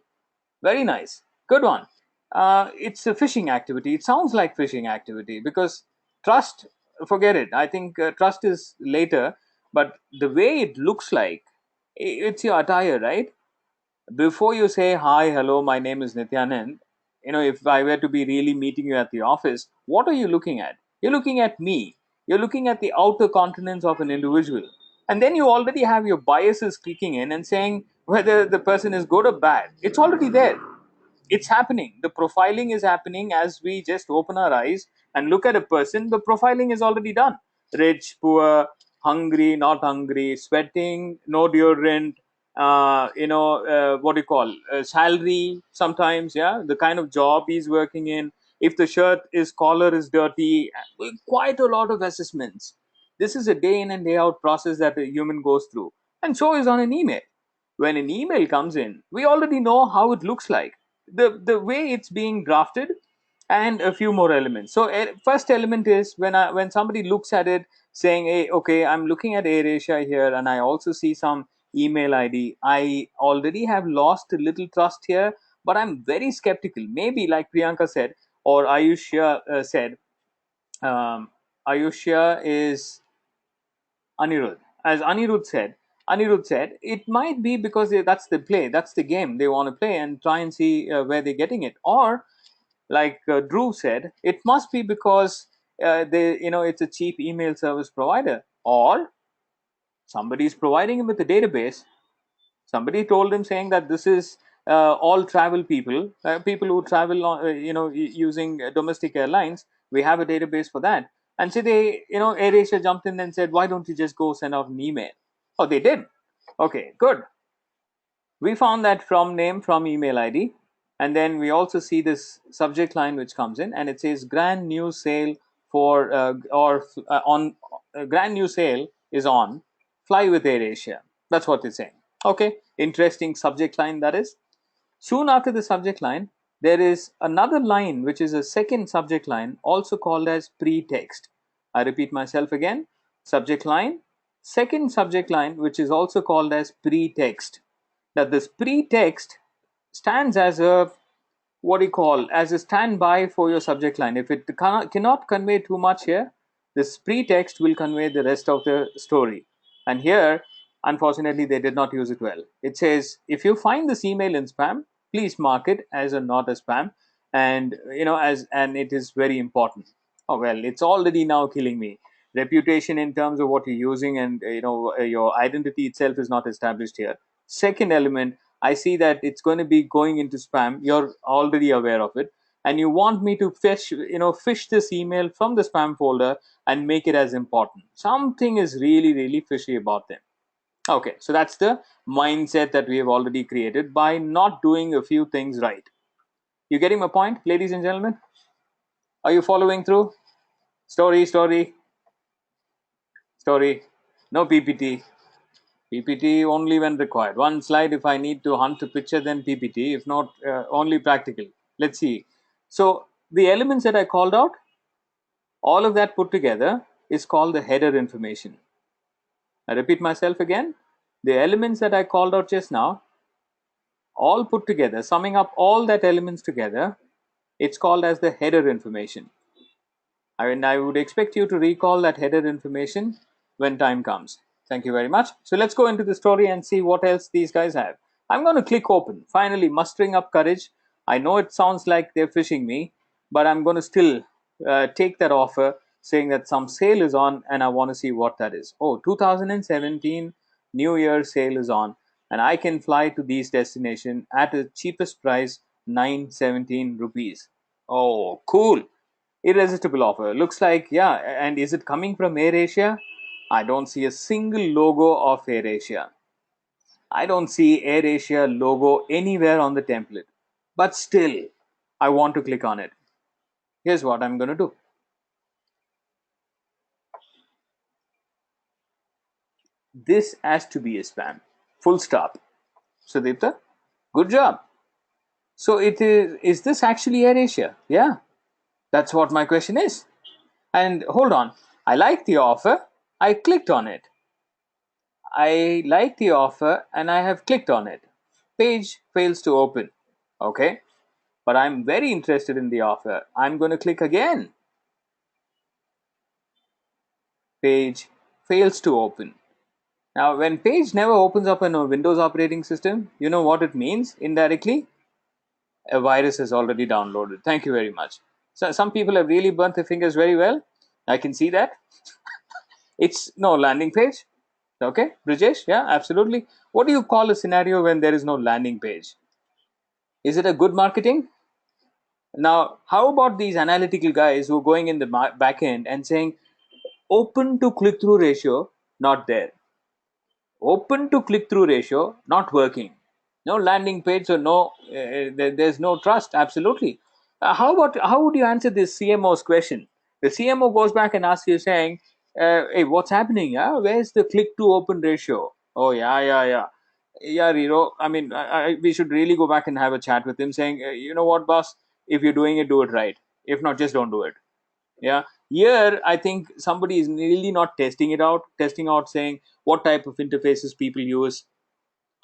S1: Very nice. Good one. It's a fishing activity. It sounds like fishing activity because trust, forget it. I think trust is later, but the way it looks like, it's your attire, right? Before you say, hi, hello, my name is Nityanand, if I were to be really meeting you at the office, what are you looking at? You're looking at me. You're looking at the outer continents of an individual. And then you already have your biases kicking in and saying whether the person is good or bad. It's already there, it's happening. The profiling is happening as we just open our eyes and look at a person. The profiling is already done. Rich, poor, hungry, not hungry, sweating, no deodorant, what do you call, salary sometimes, yeah, the kind of job he's working in, if the shirt is collar is dirty, quite a lot of assessments. This is a day in and day out process that a human goes through, and so is on an email. When an email comes in, we already know how it looks like, the way it's being drafted, and a few more elements. So first element is when somebody looks at it saying, hey, okay, I'm looking at AirAsia here and I also see some email ID, I already have lost a little trust here, but I'm very skeptical. Maybe like Priyanka said, or Ayushya said, um, Ayushya is Anirudh. As Anirudh said, Anirudh said it might be because that's the play, that's the game they want to play and try and see where they're getting it. Or like Drew said, it must be because it's a cheap email service provider, or somebody is providing him with a database. Somebody told him saying that this is all travel people, people who travel on, using domestic airlines. We have a database for that. And so they, AirAsia jumped in and said, why don't you just go send out an email? Oh, they did. Okay, good. We found that from name, from email ID, and then we also see this subject line which comes in, and it says grand new sale for or on grand new sale is on, fly with AirAsia. That's what it's saying. Okay, interesting subject line that is. Soon after the subject line, there is another line which is a second subject line, also called as pretext. I repeat myself again: subject line, second subject line, which is also called as pretext. That this pretext stands as a, what do you call, as a standby for your subject line. If it cannot convey too much here, this pretext will convey the rest of the story. And here, unfortunately, they did not use it well. It says, if you find this email in spam, please mark it as a not a spam, and as, and it is very important. Oh well, it's already now killing me. Reputation in terms of what you're using, and your identity itself is not established here. Second element, I see that it's going to be going into spam. You're already aware of it, and you want me to fish this email from the spam folder and make it as important. Something is really, really fishy about them. Okay, so that's the mindset that we have already created by not doing a few things right. You getting my point, ladies and gentlemen? Are you following through? Story, story, story. No PPT. PPT only when required. One slide if I need to hunt a picture, then PPT. If not, only practical. Let's see. So the elements that I called out, all of that put together is called the header information. I repeat myself again. The elements that I called out just now, all put together, summing up all that elements together, it's called as the header information. I mean, I would expect you to recall that header information when time comes. Thank you very much. So let's go into the story and see what else these guys have. I'm going to click open, finally mustering up courage. I know it sounds like they're fishing me, but I'm going to still take that offer, saying that some sale is on and I want to see what that is. Oh, 2017 New Year sale is on, and I can fly to these destinations at the cheapest price, 917 rupees. Oh, cool. Irresistible offer. Looks like, yeah. And is it coming from AirAsia? I don't see a single logo of AirAsia. I don't see AirAsia logo anywhere on the template. But still, I want to click on it. Here's what I'm going to do. This has to be a spam. Full stop. Sudipta, good job. So it is this actually AirAsia? Yeah, that's what my question is. And hold on, I like the offer. I clicked on it. I like the offer and I have clicked on it. Page fails to open. Okay, but I'm very interested in the offer. I'm going to click again. Page fails to open. Now, when page never opens up in a Windows operating system, you know what it means indirectly? A virus is already downloaded. Thank you very much. So some people have really burnt their fingers very well. I can see that. It's no landing page. Okay, Brijesh, yeah, absolutely. What do you call a scenario when there is no landing page? Is it a good marketing? Now, how about these analytical guys who are going in the back end and saying open to click through ratio, not there. Open to click through ratio, not working. No landing page, so no, there's no trust. Absolutely. How would you answer this CMO's question? The CMO goes back and asks you, saying, "Hey, what's happening? Yeah, where's the click to open ratio? Oh yeah, Riro. I mean, we should really go back and have a chat with him, saying, you know what, boss? If you're doing it, do it right. If not, just don't do it. Yeah. Here, I think somebody is really not testing out, saying what type of interfaces people use.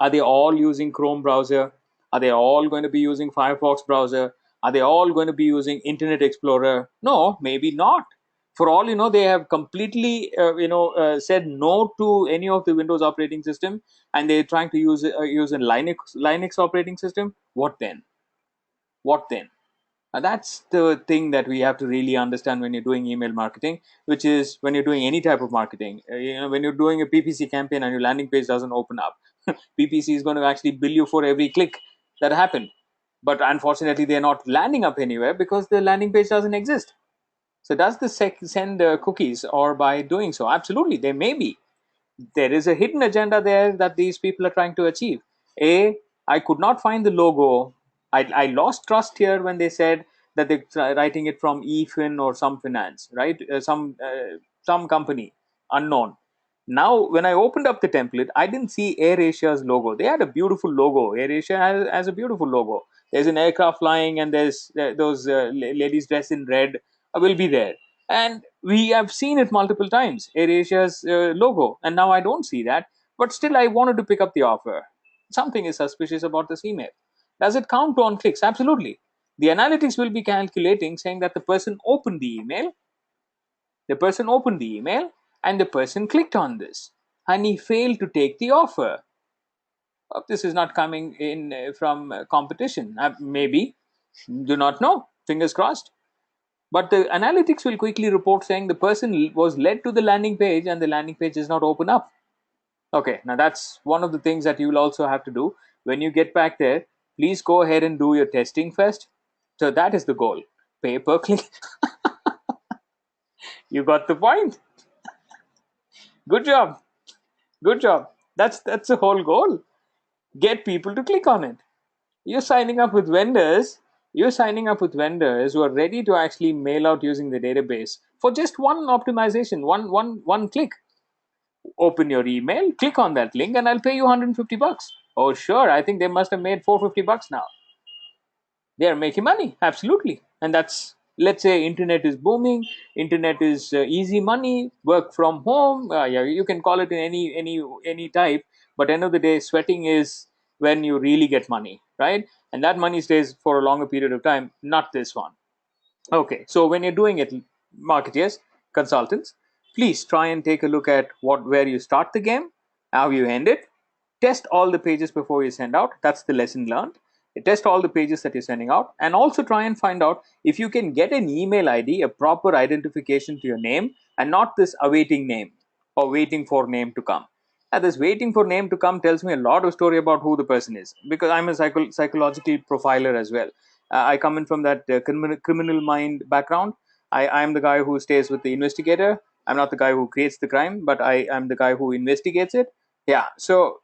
S1: Are they all using Chrome browser? Are they all going to be using Firefox browser? Are they all going to be using Internet Explorer? No, maybe not. For all you know, they have completely said no to any of the Windows operating system, and they're trying to use a Linux operating system. What then? What then? That's the thing that we have to really understand when you're doing email marketing, which is when you're doing any type of marketing. When you're doing a PPC campaign and your landing page doesn't open up, PPC is going to actually bill you for every click that happened. But unfortunately, they're not landing up anywhere because the landing page doesn't exist. So does the send cookies, or by doing so? Absolutely, there may be. There is a hidden agenda there that these people are trying to achieve. I could not find the logo. I lost trust here when they said that they're writing it from eFin or some finance, right? Some company unknown. Now, when I opened up the template, I didn't see AirAsia's logo. They had a beautiful logo. AirAsia has a beautiful logo. There's an aircraft flying, and there's those ladies dressed in red will be there. And we have seen it multiple times, AirAsia's logo. And now I don't see that. But still, I wanted to pick up the offer. Something is suspicious about this email. Does it count on clicks? Absolutely. The analytics will be calculating, saying that the person opened the email, and the person clicked on this, and he failed to take the offer. This is not coming in from competition. Maybe, do not know. Fingers crossed. But the analytics will quickly report saying the person was led to the landing page and the landing page is not open up. Okay, now that's one of the things that you will also have to do when you get back there. Please go ahead and do your testing first. So that is the goal. Pay per click. You got the point. Good job. Good job. That's the whole goal. Get people to click on it. You're signing up with vendors. You're signing up with vendors who are ready to actually mail out using the database for just one optimization, one click. Open your email, click on that link, and I'll pay you 150 bucks. Oh, sure. I think they must have made 450 bucks now. They are making money, absolutely. And that's, let's say, internet is booming, internet is easy money, work from home. Yeah, you can call it in any type. But end of the day, sweating is when you really get money, right? And that money stays for a longer period of time. Not this one. Okay, so when you're doing it, marketers, consultants, please try and take a look at where you start the game, how you end it. Test all the pages before you send out. That's the lesson learned. You test all the pages that you're sending out, and also try and find out if you can get an email ID, a proper identification to your name, and not this awaiting name or waiting for name to come. This waiting for name to come tells me a lot of story about who the person is, because I'm a psychological profiler as well. I come in from that criminal mind background. I'm the guy who stays with the investigator. I'm not the guy who creates the crime, but I am the guy who investigates it. Yeah, so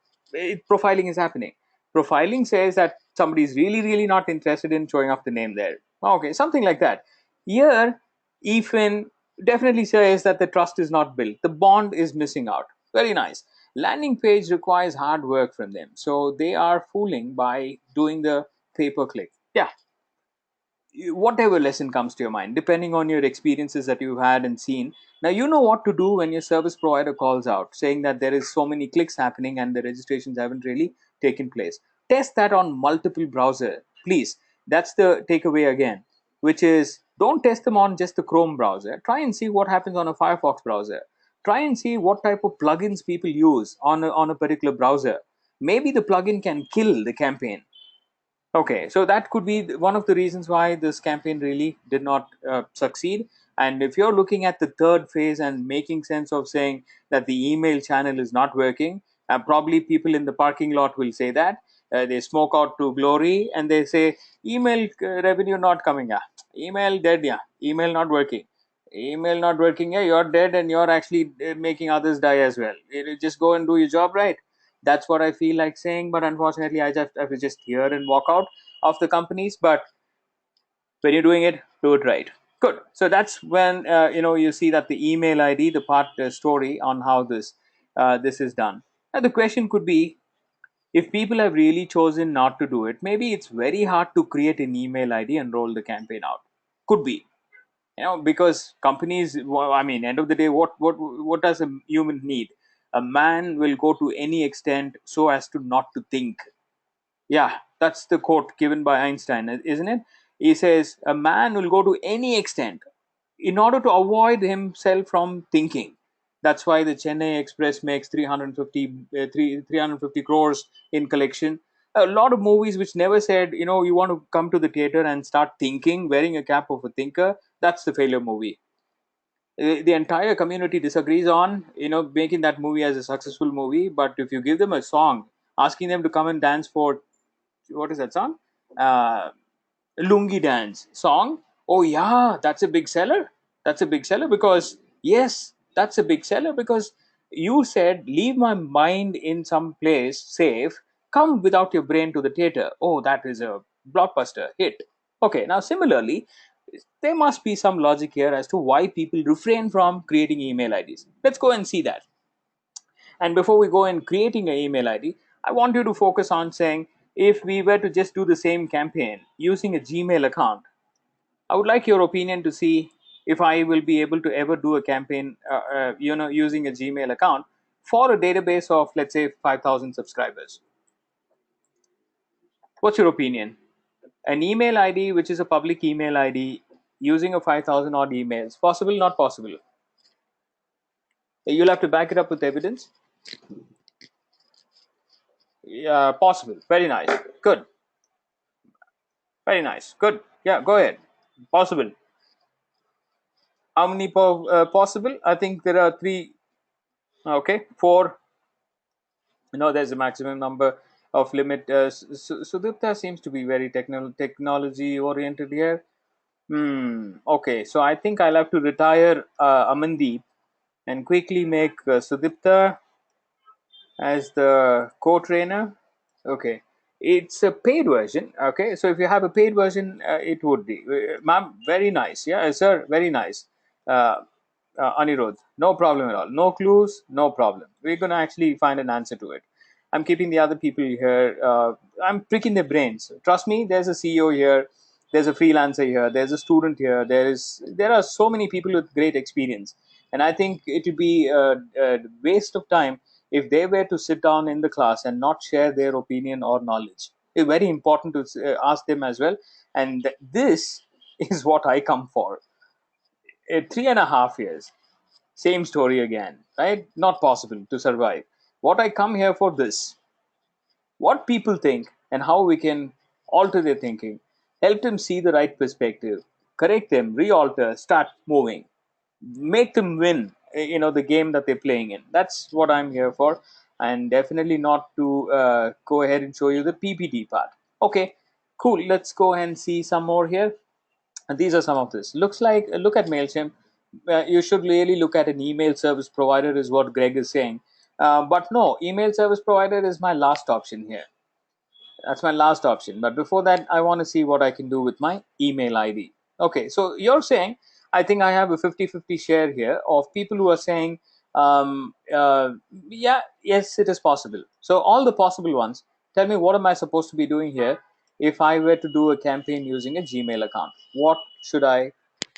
S1: profiling is happening. Profiling says that somebody is really not interested in showing off the name there. Okay, something like that. Here, EFIN definitely says that the trust is not built. The bond is missing out. Very nice. Landing page requires hard work from them, so they are fooling by doing the pay per click. Yeah, whatever lesson comes to your mind, depending on your experiences that you've had and seen. Now you know what to do when your service provider calls out saying that there is so many clicks happening and the registrations haven't really taken place. Test that on multiple browser, please. That's the takeaway again, which is don't test them on just the Chrome browser. Try and see what happens on a Firefox browser. Try and see what type of plugins people use on a particular browser. Maybe the plugin can kill the campaign. Okay, so that could be one of the reasons why this campaign really did not succeed. And if you're looking at the third phase and making sense of saying that the email channel is not working, probably people in the parking lot will say that. They smoke out to glory and they say, email revenue not coming. Yeah. Email dead. Yeah. Email not working. Email not working. Yeah, you're dead and you're actually making others die as well. You just go and do your job right. That's what I feel like saying, but unfortunately, I just have to just hear and walk out of the companies. But when you're doing it, do it right. Good. So that's when you see that the email ID, the part story on how this is done. Now the question could be, if people have really chosen not to do it, maybe it's very hard to create an email ID and roll the campaign out. Could be, because companies. Well, I mean, end of the day, what does a human need? A man will go to any extent so as to not to think. Yeah, that's the quote given by Einstein, isn't it? He says a man will go to any extent. in order to avoid himself from thinking. That's why the Chennai Express makes 350 crores in collection. A lot of movies which never said, you want to come to the theater and start thinking, wearing a cap of a thinker. That's the failure movie. The entire community disagrees on, making that movie as a successful movie. But if you give them a song, asking them to come and dance for, what is that song? Uh, Lungi Dance song. Oh yeah, that's a big seller. That's a big seller because, yes, that's a big seller because you said leave my mind in some place safe. Come without your brain to the theater. Oh, that is a blockbuster hit. Okay, now similarly, there must be some logic here as to why people refrain from creating email IDs. Let's go and see that. And before we go in creating an email ID, I want you to focus on saying, if we were to just do the same campaign using a Gmail account, I would like your opinion to see if I will be able to ever do a campaign, using a Gmail account for a database of, let's say, 5,000 subscribers. What's your opinion? An email ID, which is a public email ID, using a 5,000 odd emails, possible, not possible? You'll have to back it up with evidence. Yeah, possible. Very nice. Good. Very nice. Good. Yeah, go ahead. Possible. How many possible? I think there are three. Okay, four. There's a maximum number of limit. Sudipta seems to be very technology oriented here. Okay, so I think I'll have to retire Amandeep and quickly make Sudipta as the co-trainer. Okay, it's a paid version. Okay, so if you have a paid version, it would be, ma'am, very nice. Yeah, sir, very nice. uh, Anirudh, no problem at all. No clues, no problem. We're going to actually find an answer to it. I'm keeping the other people here. I'm pricking their brains. Trust me, there's a CEO here. There's a freelancer here. There's a student here. There are so many people with great experience, and I think it would be a waste of time if they were to sit down in the class and not share their opinion or knowledge. It's very important to ask them as well. And this is what I come for. 3.5 years, same story again, right? Not possible to survive. What I come here for this, what people think and how we can alter their thinking, help them see the right perspective, correct them, re-alter, start moving, make them win, the game that they're playing in. That's what I'm here for. And definitely not to go ahead and show you the PPT part. Okay, cool. Let's go and see some more here. And these are some of this. Looks like, look at MailChimp. You should really look at an email service provider, is what Greg is saying. But no, email service provider is my last option here. That's my last option. But before that, I want to see what I can do with my email ID. Okay, so you're saying, I think I have a 50-50 share here of people who are saying, yeah, yes, it is possible. So, all the possible ones, tell me, what am I supposed to be doing here if I were to do a campaign using a Gmail account? What should I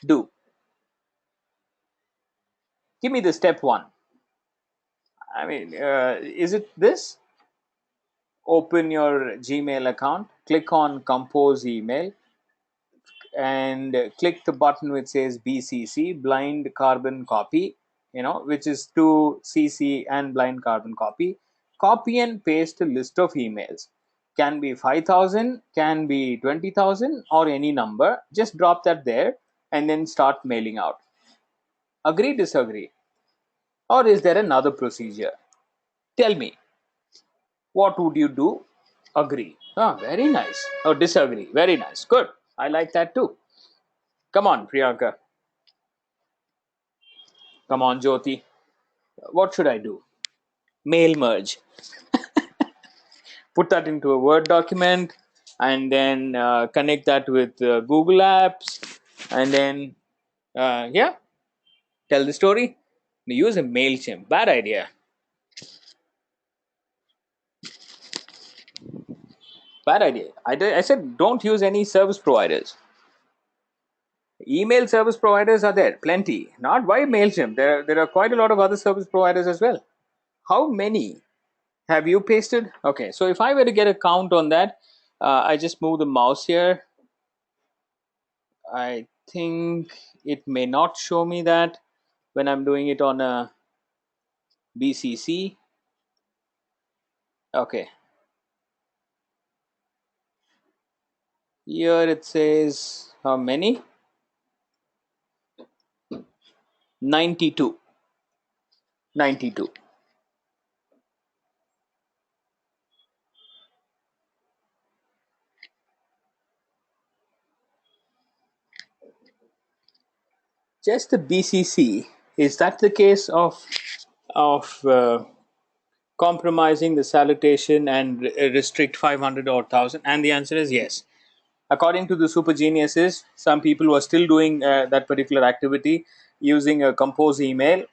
S1: do? Give me the step one. I mean, is it this? Open your Gmail account, click on compose email, and click the button which says BCC, blind carbon copy, which is to CC and blind carbon copy. Copy and paste a list of emails. Can be 5,000, can be 20,000, or any number. Just drop that there and then start mailing out. Agree, disagree? Or is there another procedure? Tell me, what would you do? Agree. Ah, very nice. Oh, disagree. Very nice. Good. I like that too. Come on, Priyanka. Come on, Jyoti. What should I do? Mail merge. Put that into a Word document and then connect that with Google Apps and then, yeah, tell the story. Use a MailChimp. Bad idea. Bad idea. I said don't use any service providers. Email service providers are there, plenty. Not why MailChimp. There are quite a lot of other service providers as well. How many have you pasted? Okay, so if I were to get a count on that, I just move the mouse here. I think It may not show me that when I'm doing it on a BCC. Okay, here it says how many? 92. 92. Just the BCC. Is that the case of compromising the salutation and restrict 500 or 1000? And the answer is yes. According to the super geniuses, some people were still doing that particular activity using a compose email,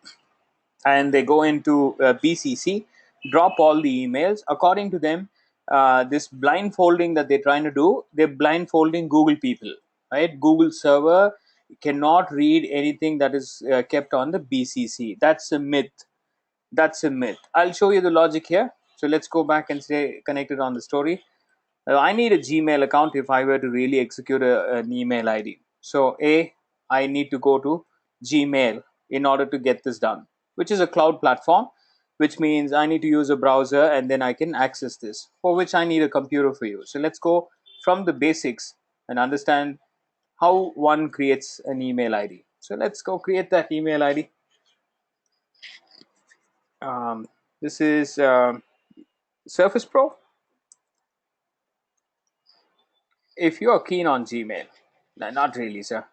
S1: and they go into BCC, drop all the emails. According to them, this blindfolding that they're trying to do, they're blindfolding Google people, right? Google server cannot read anything that is kept on the BCC. That's a myth. That's a myth. I'll show you the logic here. So let's go back and stay connected on the story. I need a Gmail account if I were to really execute an email ID. So I need to go to Gmail in order to get this done, which is a cloud platform, which means I need to use a browser and then I can access this, for which I need a computer for you. So let's go from the basics and understand how one creates an email ID. So let's go create that email ID. Um, this is Surface Pro. If you are keen on Gmail, not really, sir.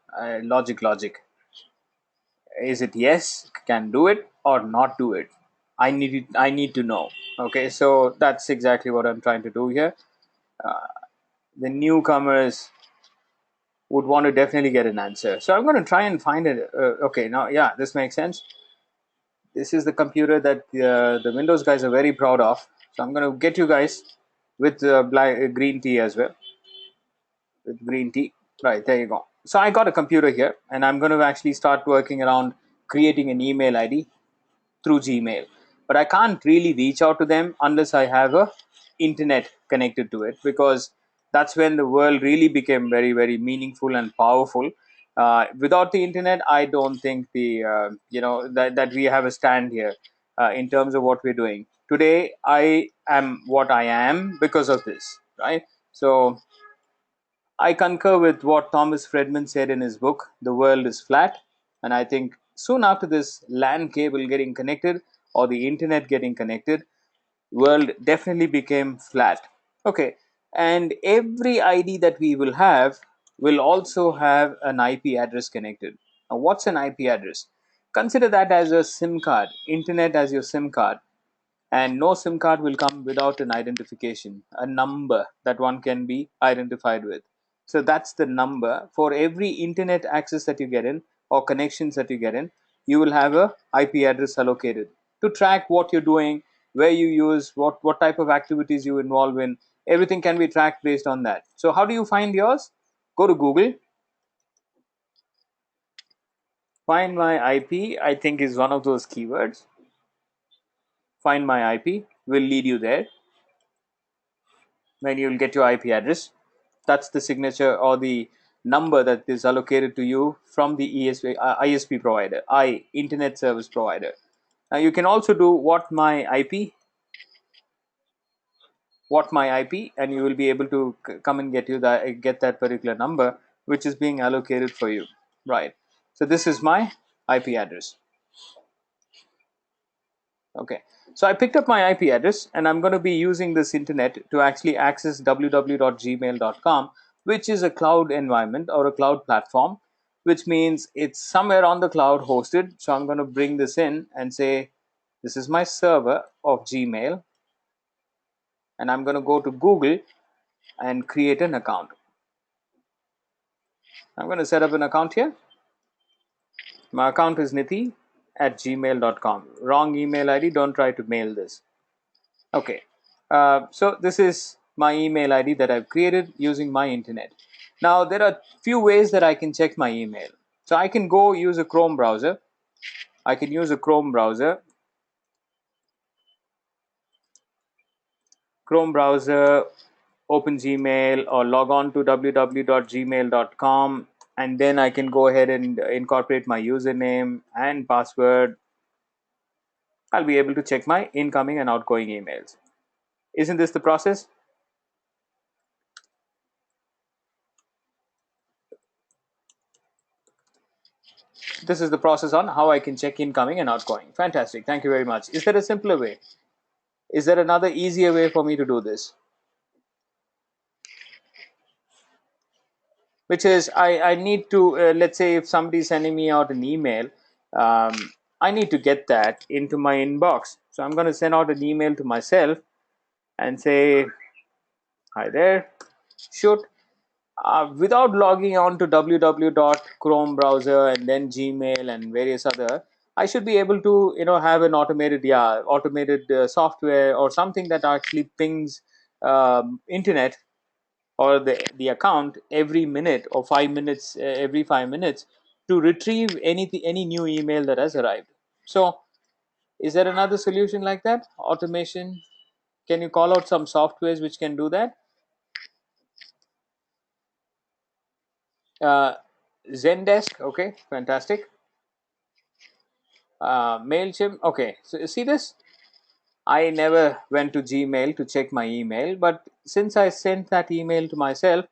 S1: Logic. Is it yes, can do it, or not do it? I need to know. Okay, so that's exactly what I'm trying to do here. The newcomers would want to definitely get an answer. So I'm going to try and find it. Okay, now yeah, this makes sense. This is the computer that the Windows guys are very proud of. So I'm going to get you guys with green tea as well. With green tea. Right, there you go. So I got a computer here, and I'm going to actually start working around creating an email ID through Gmail. But I can't really reach out to them unless I have a internet connected to it, because that's when the world really became very, very meaningful and powerful. Without the internet, I don't think the that we have a stand here in terms of what we're doing today. I am what I am because of this, right? So I concur with what Thomas Friedman said in his book, The World is Flat. And I think soon after this LAN cable getting connected or the internet getting connected, world definitely became flat. Okay. And every ID that we will have will also have an IP address connected. Now, what's an IP address? Consider that as a SIM card, internet as your SIM card, and no SIM card will come without an identification, a number that one can be identified with. So that's the number for every internet access that you get in or connections that you get in. You will have a IP address allocated to track what you're doing, where you use, what type of activities you involve in. Everything can be tracked based on that. So how do you find yours? Go to Google, find my IP. I think is one of those keywords. Find my IP will lead you there. When you'll get your IP address. That's the signature or the number that is allocated to you from the ISP provider, Internet Service Provider. Now you can also do what my IP, and you will be able to come and get that particular number which is being allocated for you, right? So this is my IP address. Okay, so I picked up my IP address and I'm going to be using this internet to actually access www.gmail.com, which is a cloud environment or a cloud platform, which means it's somewhere on the cloud hosted. So I'm going to bring this in and say, this is my server of Gmail, and I'm going to go to Google and create an account. I'm going to set up an account here. My account is Nithi at gmail.com. Wrong email ID, don't try to mail this. Okay, so this is my email ID that I've created using my internet. Now there are few ways that I can check my email. So I can go use a Chrome browser. I can use a Chrome browser. Chrome browser, open Gmail or log on to www.gmail.com. and then I can go ahead and incorporate my username and password. I'll be able to check my incoming and outgoing emails. Isn't this the process? This is the process on how I can check incoming and outgoing. Fantastic. Thank you very much. Is there a simpler way? Is there another easier way for me to do this? Which is, I need to, let's say, if somebody's sending me out an email, um, I need to get that into my inbox. So I'm going to send out an email to myself and say, hi there, shoot. Without logging on to www.chrome browser and then Gmail and various other, I should be able to, have an automated software or something that actually pings internet or the account every minute or 5 minutes, every 5 minutes, to retrieve any new email that has arrived. So is there another solution like that? Automation? Can you call out some softwares which can do that? Uh, Zendesk, okay, fantastic. Mailchimp, okay. So you see this? I never went to Gmail to check my email, but since I sent that email to myself,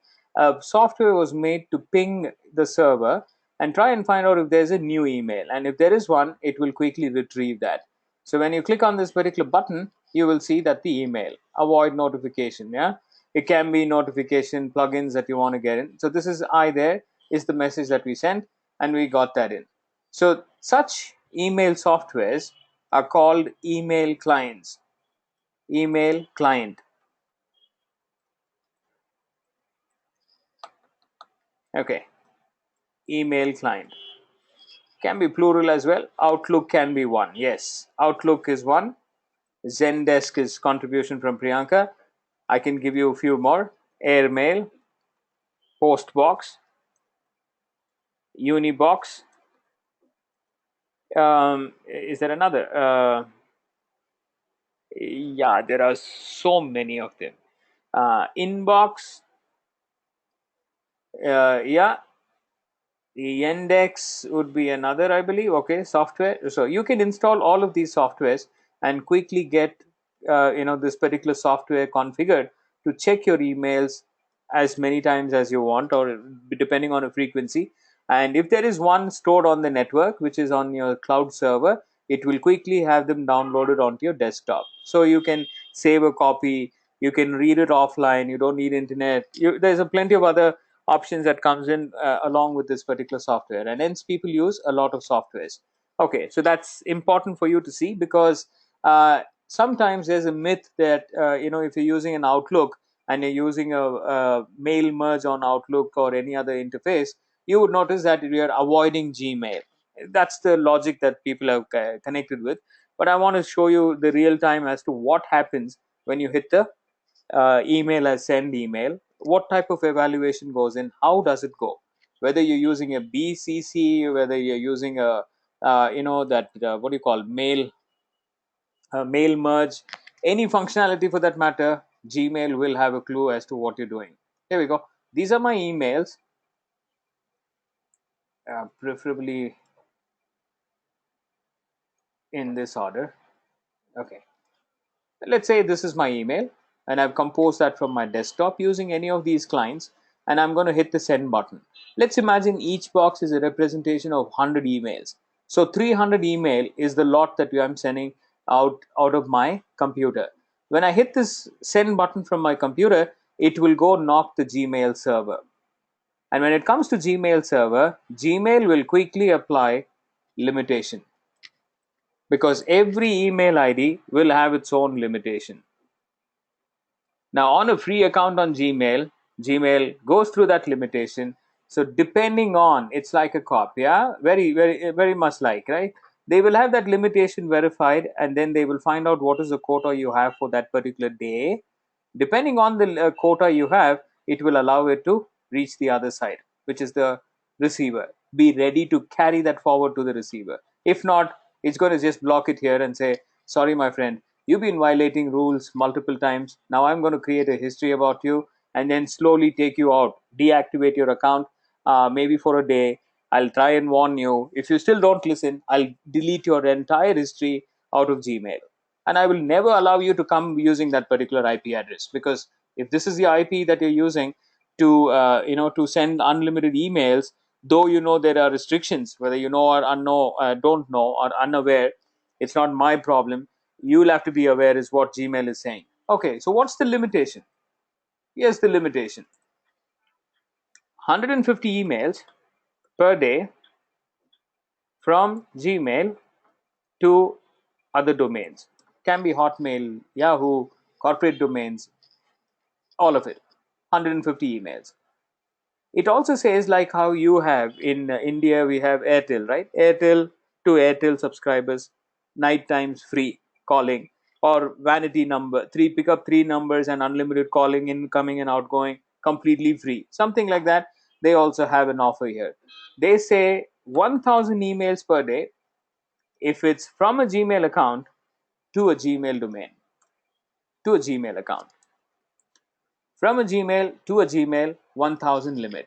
S1: software was made to ping the server and try and find out if there's a new email. And if there is one, it will quickly retrieve that. So when you click on this particular button, you will see that the email, avoid notification. Yeah, it can be notification plugins that you want to get in. So this is I there is the message that we sent, and we got that in. So such email softwares are called email clients. Email client. Okay, email client can be plural as well. Outlook can be one. Yes, Outlook is one. Zendesk is contribution from Priyanka. I can give you a few more. Airmail, Postbox, Unibox. Is there another? Yeah, there are so many of them. Inbox. Yeah, the Yandex would be another, I believe. Okay, software. So you can install all of these softwares and quickly get this particular software configured to check your emails as many times as you want, or depending on a frequency. And if there is one stored on the network, which is on your cloud server, it will quickly have them downloaded onto your desktop. So you can save a copy, you can read it offline, you don't need internet. There's a plenty of other options that comes in along with this particular software, and hence people use a lot of softwares. Okay, so that's important for you to see, because sometimes there's a myth that if you're using an Outlook and you're using a mail merge on Outlook or any other interface, you would notice that you're avoiding Gmail. That's the logic that people have connected with. But I want to show you the real time as to what happens when you hit the email as send email. What type of evaluation goes in? How does it go? Whether you're using a BCC, whether you're using a that what do you call mail merge, any functionality for that matter, Gmail will have a clue as to what you're doing. Here we go. These are my emails, preferably in this order. Okay. Let's say this is my email, and I've composed that from my desktop using any of these clients, and I'm going to hit the send button. Let's imagine each box is a representation of 100 emails. So 300 email is the lot that I'm sending out of my computer. When I hit this send button from my computer, it will go knock the Gmail server. And when it comes to Gmail server, Gmail will quickly apply limitation, because every email ID will have its own limitation. Now, on a free account on Gmail, Gmail goes through that limitation. So, depending on, it's like a cop, yeah, very much like, right? They will have that limitation verified, and then they will find out what is the quota you have for that particular day. Depending on the quota you have, it will allow it to reach the other side, which is the receiver. Be ready to carry that forward to the receiver. If not, it's going to just block it here and say, sorry, my friend, you've been violating rules multiple times. Now I'm going to create a history about you and then slowly take you out, deactivate your account. maybe for a day. I'll try and warn you. If you still don't listen, I'll delete your entire history out of Gmail. And I will never allow you to come using that particular IP address, because if this is the IP that you're using to to send unlimited emails, though there are restrictions, whether you know or don't know or unaware, it's not my problem. You'll have to be aware is what Gmail is saying. Okay, so what's the limitation? Here's the limitation: 150 emails per day from Gmail to other domains. Can be Hotmail, Yahoo, corporate domains, all of it. 150 emails. It also says, like how you have in India, we have Airtel, right? Airtel to Airtel subscribers, night times free calling, or vanity number, pick up three numbers and unlimited calling, incoming and outgoing, completely free. Something like that. They also have an offer here. They say 1,000 emails per day if it's from a Gmail account to a Gmail domain, to a Gmail account. From a Gmail to a Gmail, 1,000 limit.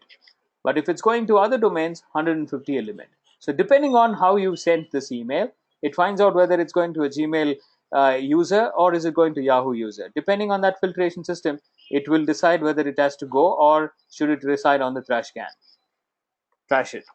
S1: But if it's going to other domains, 150 a limit. So depending on how you sent this email, it finds out whether it's going to a Gmail user or is it going to Yahoo user. Depending on that filtration system, it will decide whether it has to go or should it reside on the trash can. Trash it.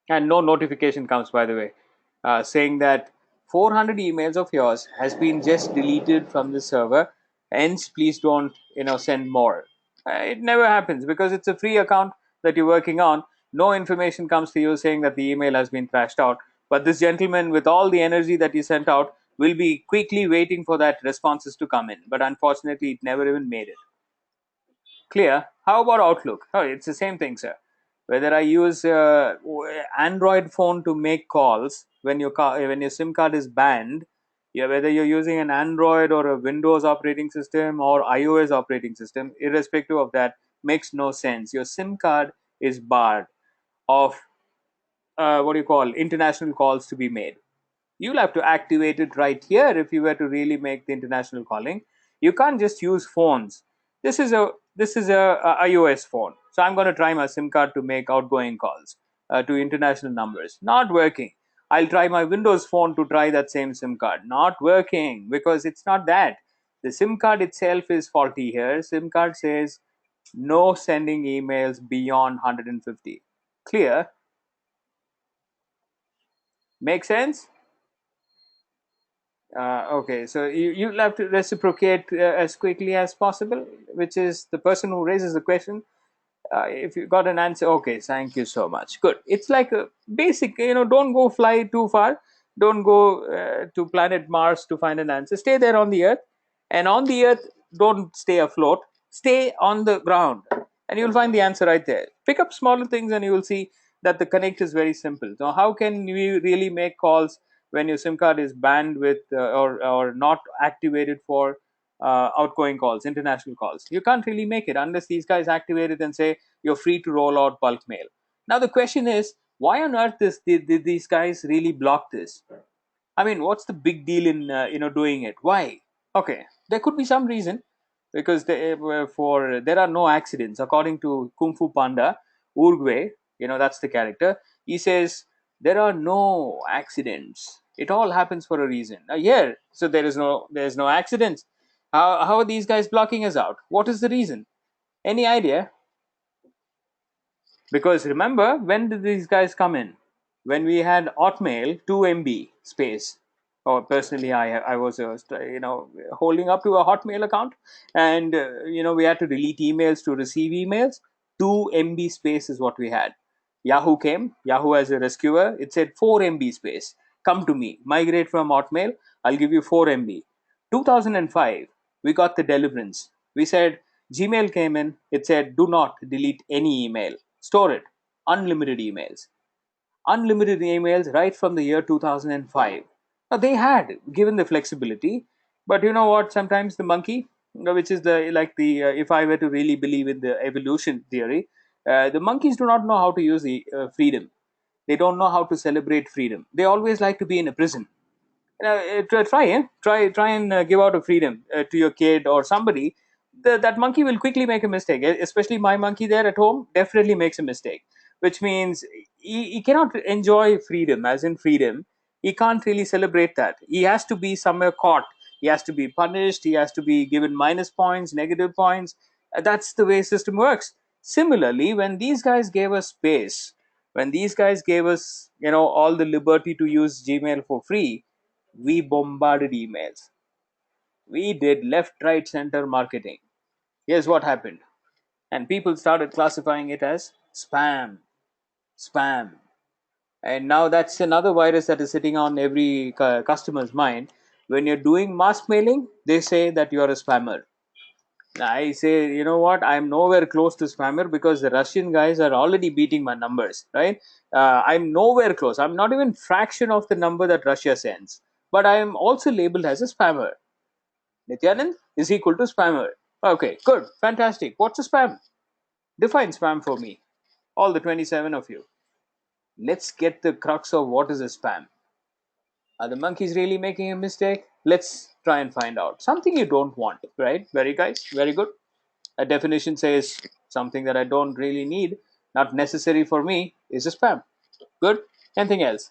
S1: And no notification comes, by the way, saying that 400 emails of yours has been just deleted from the server, hence please don't send more. It never happens because it's a free account that you're working on. No information comes to you saying that the email has been thrashed out, but this gentleman, with all the energy that he sent out, will be quickly waiting for that responses to come in, but unfortunately it never even made it. Clear? How about Outlook? Oh, it's the same thing, sir. Whether I use Android phone to make calls when your SIM card is banned, yeah, whether you're using an Android or a Windows operating system or iOS operating system, irrespective of that, makes no sense. Your SIM card is barred of what do you call international calls to be made. You'll have to activate it right here if you were to really make the international calling. You can't just use phones. This is a iOS phone, so I'm going to try my SIM card to make outgoing calls to international numbers. Not working. I'll try my Windows phone to try that same SIM card. Not working because it's not that. The SIM card itself is faulty here. SIM card says no sending emails beyond 150. Clear? Make sense? Okay, so you'll have to reciprocate as quickly as possible, which is the person who raises the question. If you got an answer, okay, thank you so much. Good. It's like a basic, don't go fly too far. Don't go to planet Mars to find an answer. Stay there on the Earth. And on the Earth, don't stay afloat. Stay on the ground. And you'll find the answer right there. Pick up smaller things and you will see that the connect is very simple. Now, how can we really make calls when your SIM card is banned with or not activated for outgoing calls, international calls? You can't really make it unless these guys activate it and say you're free to roll out bulk mail. Now the question is, why on earth did these guys really block this? I mean, what's the big deal in doing it? Why? Okay, there could be some reason, because there are no accidents according to Kung Fu Panda. Urgue, that's the character. He says there are no accidents. It all happens for a reason. Here, so there's no accidents. How are these guys blocking us out? What is the reason? Any idea? Because remember, when did these guys come in? When we had Hotmail 2 MB space. Or personally, I was holding up to a Hotmail account, and we had to delete emails to receive emails. 2 MB space is what we had. Yahoo came. Yahoo as a rescuer. It said 4 MB space. Come to me. Migrate from Hotmail. I'll give you 4 MB. 2005, we got the deliverance. We said Gmail came in. It said do not delete any email. Store it. Unlimited emails. Unlimited emails right from the year 2005. Now they had given the flexibility, but you know what? Sometimes the monkey, which is if I were to really believe in the evolution theory, the monkeys do not know how to use the freedom. They don't know how to celebrate freedom. They always like to be in a prison. Try and give out a freedom to your kid or somebody. that monkey will quickly make a mistake. Especially my monkey there at home definitely makes a mistake, which means he cannot enjoy freedom, as in freedom. He can't really celebrate that. He has to be somewhere caught. He has to be punished. He has to be given minus points, negative points. That's the way system works. Similarly, when these guys gave us space, when these guys gave us, all the liberty to use Gmail for free, we bombarded emails. We did left, right, center marketing. Here's what happened. And people started classifying it as spam, spam. And now that's another virus that is sitting on every customer's mind. When you're doing mass mailing, they say that you're a spammer. I say, you know what? I'm nowhere close to spammer because the Russian guys are already beating my numbers, right? I'm nowhere close. I'm not even fraction of the number that Russia sends. But I am also labeled as a spammer. Nityanand is equal to spammer. Okay, good, fantastic. What's a spam? Define spam for me, all the 27 of you. Let's get the crux of what is a spam. Are the monkeys really making a mistake? Let's try and find out. Something you don't want, right? Very guys, very good. A definition says something that I don't really need, not necessary for me, is a spam. Good. Anything else?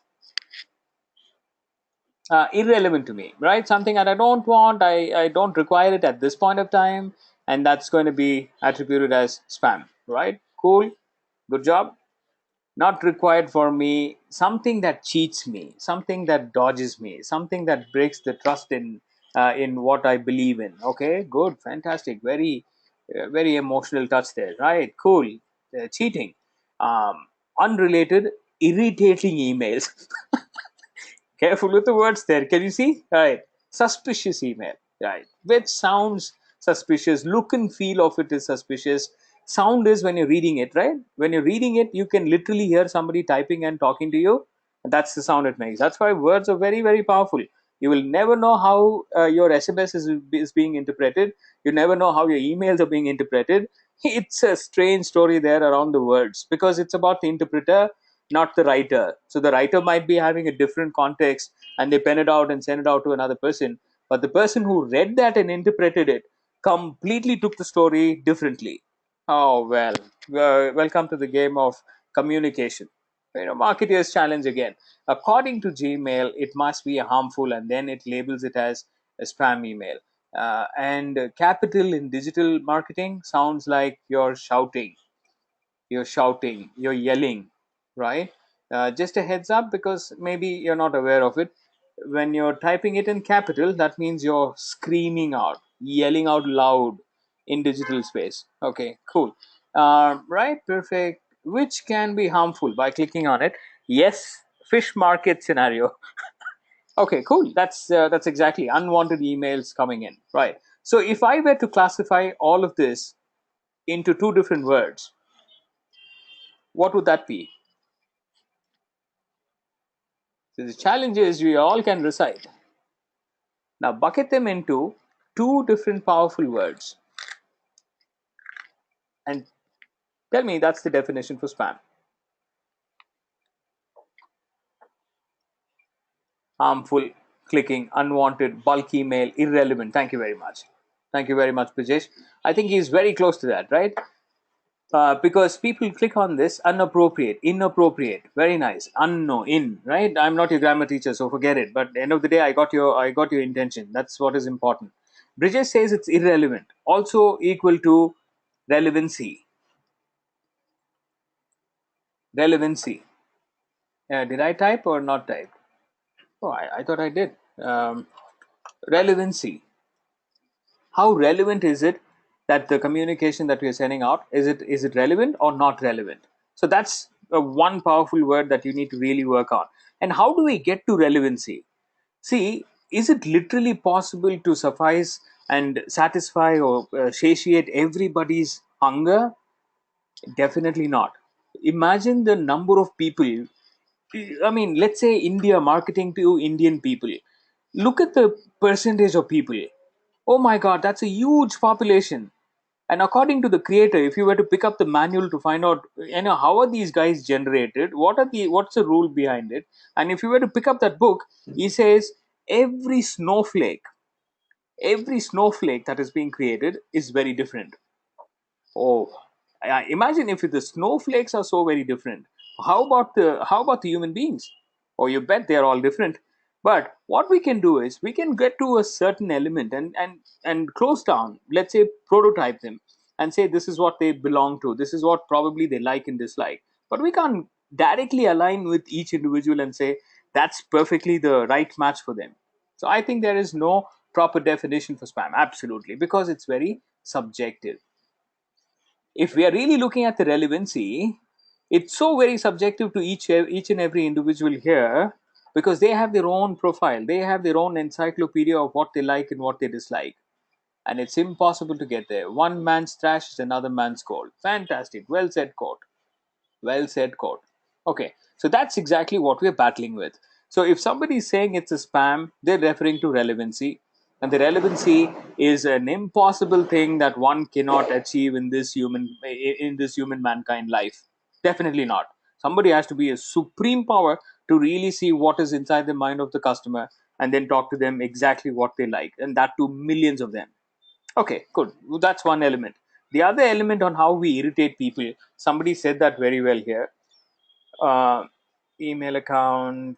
S1: Irrelevant to me, right? Something that I don't want, I don't require it at this point of time, and that's going to be attributed as spam, right? Cool. Good job. Not required for me, something that cheats me, something that dodges me, something that breaks the trust in what I believe in. Okay, good, fantastic, very emotional touch there, right? Cool. Cheating. Unrelated, irritating emails. Careful with the words there. Can you see? Right. Suspicious email. Right. Which sounds suspicious. Look and feel of it is suspicious. Sound is when you're reading it, right? When you're reading it, you can literally hear somebody typing and talking to you. And that's the sound it makes. That's why words are very, very powerful. You will never know how your SMS is being interpreted. You never know how your emails are being interpreted. It's a strange story there around the words because it's about the interpreter, not the writer. So the writer might be having a different context and they pen it out and send it out to another person. But the person who read that and interpreted it completely took the story differently. Oh, well, welcome to the game of communication. Marketeers challenge again. According to Gmail, it must be harmful and then it labels it as a spam email. And capital in digital marketing sounds like you're yelling, right? Just a heads up because maybe you're not aware of it. When you're typing it in capital, that means you're screaming out, yelling out loud in digital space. Okay, cool. Right, perfect. Which can be harmful by clicking on it. Yes, fish market scenario. Okay, cool. That's exactly unwanted emails coming in, right? So if I were to classify all of this into two different words, what would that be? So the challenge is we all can recite. Now bucket them into two different powerful words and tell me that's the definition for spam. Harmful, clicking, unwanted, bulk email, irrelevant. Thank you very much. Thank you very much, Brajesh. I think he's very close to that, right? Because people click on this inappropriate, very nice, in, right? I'm not your grammar teacher, so forget it. But at the end of the day, I got your intention. That's what is important. Bridges says it's irrelevant, also equal to relevancy. Relevancy. Did I type or not type? Oh, I thought I did. Relevancy. How relevant is it that the communication that we are sending out is it relevant or not relevant? So that's one powerful word that you need to really work on. And how do we get to relevancy? See, is it literally possible to suffice and satisfy or satiate everybody's hunger? Definitely not. Imagine the number of people. I mean, let's say India marketing to Indian people. Look at the percentage of people. Oh my God, that's a huge population. And according to the creator, if you were to pick up the manual to find out, how are these guys generated? What's the rule behind it? And if you were to pick up that book, he says every snowflake Every snowflake that is being created is very different. Oh, imagine if the snowflakes are so very different. How about the human beings? Oh, you bet they are all different. But what we can do is we can get to a certain element and close down. Let's say prototype them and say this is what they belong to. This is what probably they like and dislike. But we can't directly align with each individual and say that's perfectly the right match for them. So I think there is no proper definition for spam. Absolutely, because it's very subjective. If we are really looking at the relevancy, it's so very subjective to each and every individual here, because they have their own profile, they have their own encyclopedia of what they like and what they dislike, and it's impossible to get there. One man's trash is another man's gold. Fantastic, well said, quote. Well said, quote. Okay, so that's exactly what we're battling with. So if somebody is saying it's a spam, they're referring to relevancy. And the relevancy is an impossible thing that one cannot achieve in this human mankind life. Definitely not. Somebody has to be a supreme power to really see what is inside the mind of the customer and then talk to them exactly what they like, and that to millions of them. Okay, good. That's one element. The other element on how we irritate people, somebody said that very well here. Uh, Email account,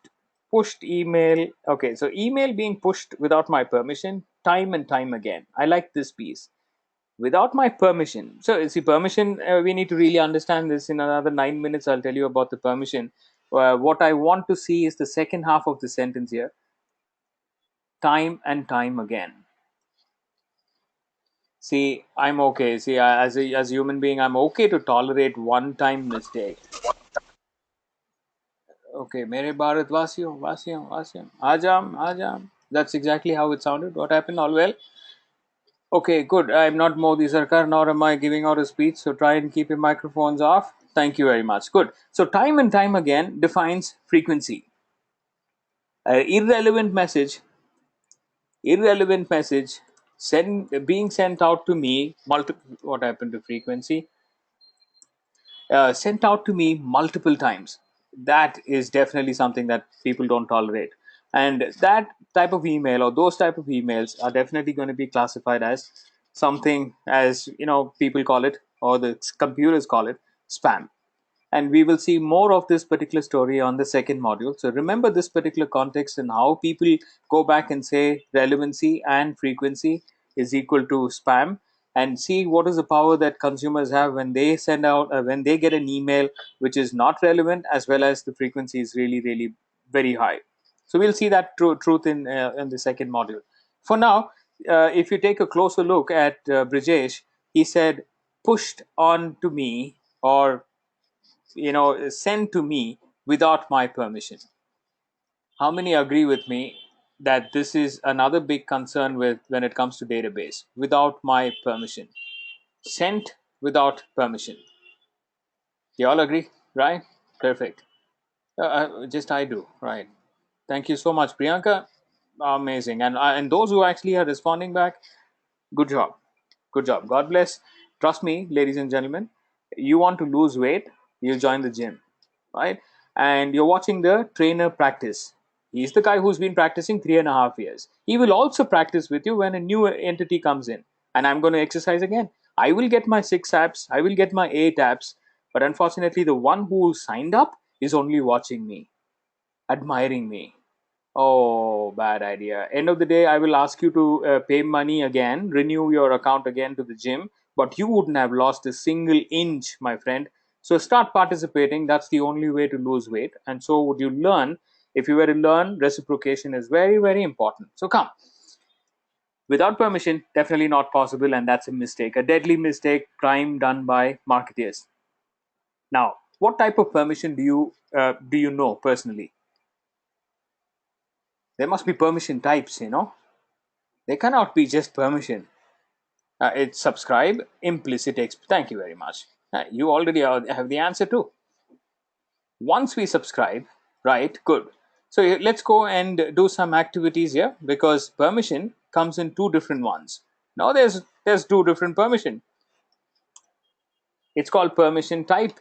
S1: pushed email. Okay, so email being pushed without my permission, time and time again. I like this piece. Without my permission. So, see, permission, we need to really understand this. In another 9 minutes, I'll tell you about the permission. What I want to see is the second half of the sentence here, time and time again. See, I'm okay. See, as a human being, I'm okay to tolerate one time mistake. Okay, मेरे भारतवासियों वासियों वासियों आजाम आजाम. That's exactly how it sounded. What happened? All well. Okay, good. I'm not Modi Sarkar, nor am I giving out a speech. So try and keep your microphones off. Thank you very much. Good. So time and time again defines frequency. Irrelevant message. Irrelevant message. Being sent out to me. What happened to frequency? Sent out to me multiple times. That is definitely something that people don't tolerate. And that type of email or those type of emails are definitely going to be classified as something, as people call it, or the computers call it, spam. And we will see more of this particular story on the second module. So remember this particular context and how people go back and say relevancy and frequency is equal to spam, and see what is the power that consumers have when they send out when they get an email which is not relevant, as well as the frequency is really really very high. So we'll see that truth in the second module. For now, if you take a closer look at Brijesh, he said pushed on to me, or sent to me without my permission. How many agree with me that this is another big concern with when it comes to database? Without my permission, sent without permission. You all agree, right? Perfect. Just I do, right? Thank you so much, Priyanka. Amazing. And those who actually are responding back, good job. Good job. God bless. Trust me, ladies and gentlemen, you want to lose weight, you join the gym, right? And you're watching the trainer practice. He's the guy who's been practicing 3.5 years. He will also practice with you when a new entity comes in. And I'm going to exercise again. I will get my 6 abs, I will get my 8 abs, but unfortunately, the one who signed up is only watching me, admiring me. Oh, bad idea. End of the day, I will ask you to pay money again, renew your account again to the gym, but you wouldn't have lost a single inch, my friend. So start participating. That's the only way to lose weight. And so would you learn. If you were to learn, reciprocation is very, very important. So come. Without permission, definitely not possible, and that's a mistake, a deadly mistake, crime done by marketeers. Now, what type of permission do you know personally? There must be permission types. They cannot be just permission. It's subscribe, implicit thank you very much. You already have the answer too. Once we subscribe, right? Good. So let's go and do some activities here, because permission comes in two different ones. Now there's two different permission. It's called permission type.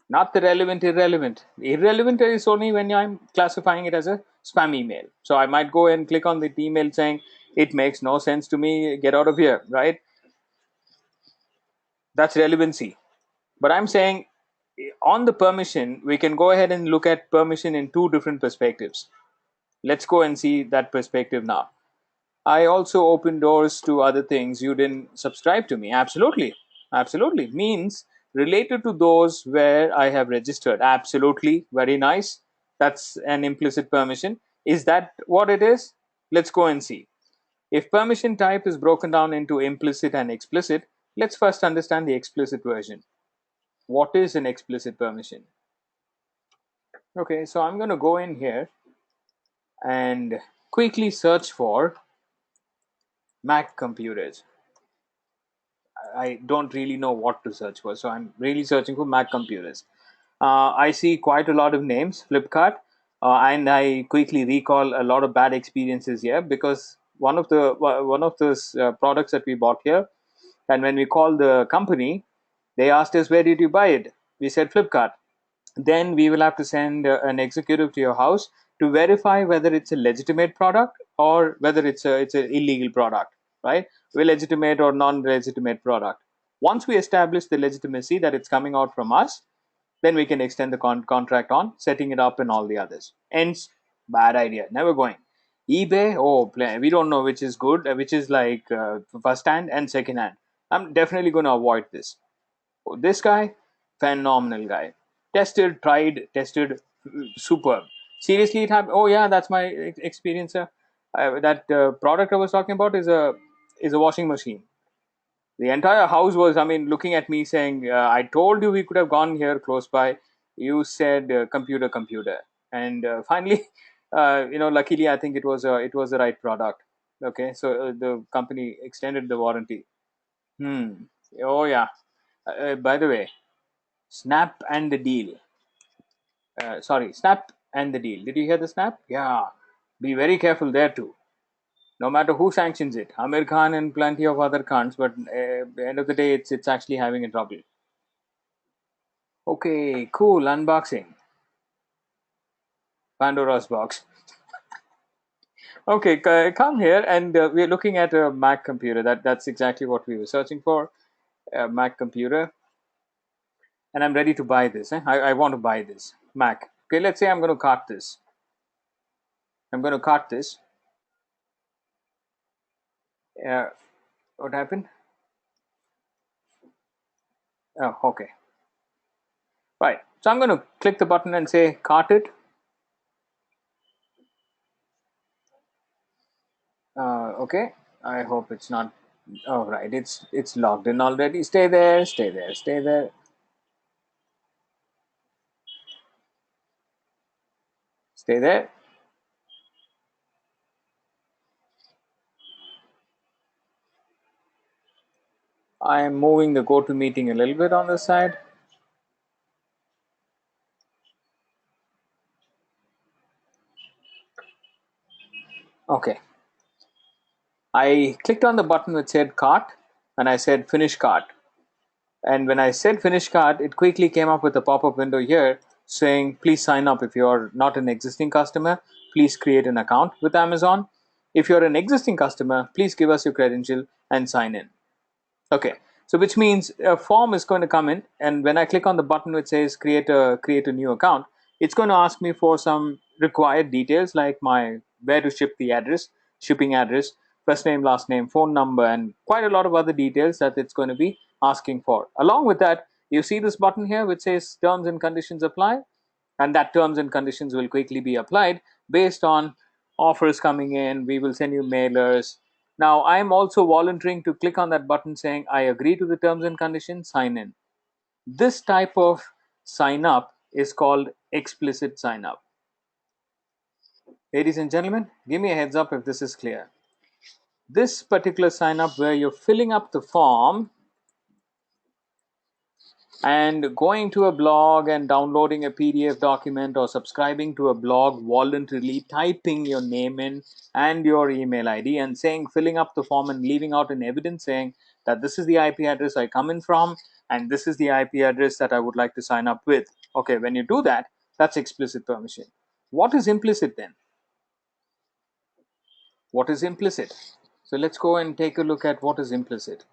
S1: Not the relevant irrelevant. Irrelevant is only when I'm classifying it as a spam email. So I might go and click on the email saying it makes no sense to me, get out of here, right? That's relevancy. But I'm saying on the permission, we can go ahead and look at permission in two different perspectives. Let's go and see that perspective now. I also open doors to other things you didn't subscribe to me. Absolutely. Absolutely. Means related to those where I have registered. Absolutely. Very nice. That's an implicit permission. Is that what it is? Let's go and see. If permission type is broken down into implicit and explicit, let's first understand the explicit version. What is an explicit permission? Okay, so I'm going to go in here and quickly search for Mac computers. I don't really know what to search for, so I'm really searching for Mac computers. I see quite a lot of names, Flipkart, and I quickly recall a lot of bad experiences here because one of those products that we bought here, and when we called the company, they asked us, where did you buy it? We said Flipkart. Then we will have to send an executive to your house to verify whether it's a legitimate product or whether it's an illegal product, right? Well, legitimate or non-legitimate product. Once we establish the legitimacy that it's coming out from us, then we can extend the contract on setting it up and all the others. Hence, bad idea, never going. eBay, oh, we don't know which is good, which is like first hand and second hand. I'm definitely going to avoid this. This guy, phenomenal guy. Tested, tried, tested, superb. Seriously, it happened. Oh yeah, that's my experience. That product I was talking about is a washing machine. The entire house was, I mean, looking at me saying, "I told you we could have gone here close by. You said computer, computer." And finally, luckily, I think it was the right product. Okay, so the company extended the warranty. Hmm. Oh yeah. By the way, Snap and the deal. Sorry, Snap and the deal. Did you hear the Snap? Yeah. Be very careful there too. No matter who sanctions it, Amir Khan and plenty of other Khans, but at the end of the day, it's actually having a trouble. Okay, cool. Unboxing Pandora's box. Okay, come here, and we're looking at a Mac computer. That's exactly what we were searching for. A Mac computer, and I'm ready to buy this. I want to buy this Mac. Okay, let's say I'm going to cart this. I'm going to cart this. Uh, what happened? Oh, okay. Right. So I'm going to click the button and say cart it. Okay. I hope it's not. Oh, right. It's logged in already. Stay there. Stay there. Stay there. Stay there. I am moving the go to meeting a little bit on the side. Okay. I clicked on the button which said cart and I said finish cart. And when I said finish cart, it quickly came up with a pop up window here saying, please sign up. If you're not an existing customer, please create an account with Amazon. If you're an existing customer, please give us your credential and sign in. Okay, so which means a form is going to come in, and when I click on the button which says create a new account, it's going to ask me for some required details like my where to ship the address, shipping address, first name, last name, phone number, and quite a lot of other details that it's going to be asking for. Along with that, you see this button here which says terms and conditions apply, and that terms and conditions will quickly be applied based on offers coming in. We will send you mailers. Now I'm also volunteering to click on that button saying I agree to the terms and conditions, sign in. This type of sign up is called explicit sign up. Ladies and gentlemen, give me a heads up if this is clear. This particular sign up where you're filling up the form and going to a blog and downloading a PDF document or subscribing to a blog voluntarily, typing your name in and your email ID and saying, filling up the form and leaving out an evidence saying that this is the IP address I come in from. and this is the IP address that I would like to sign up with. Okay, when you do that, that's explicit permission. What is implicit then? What is implicit? So let's go and take a look at what is implicit.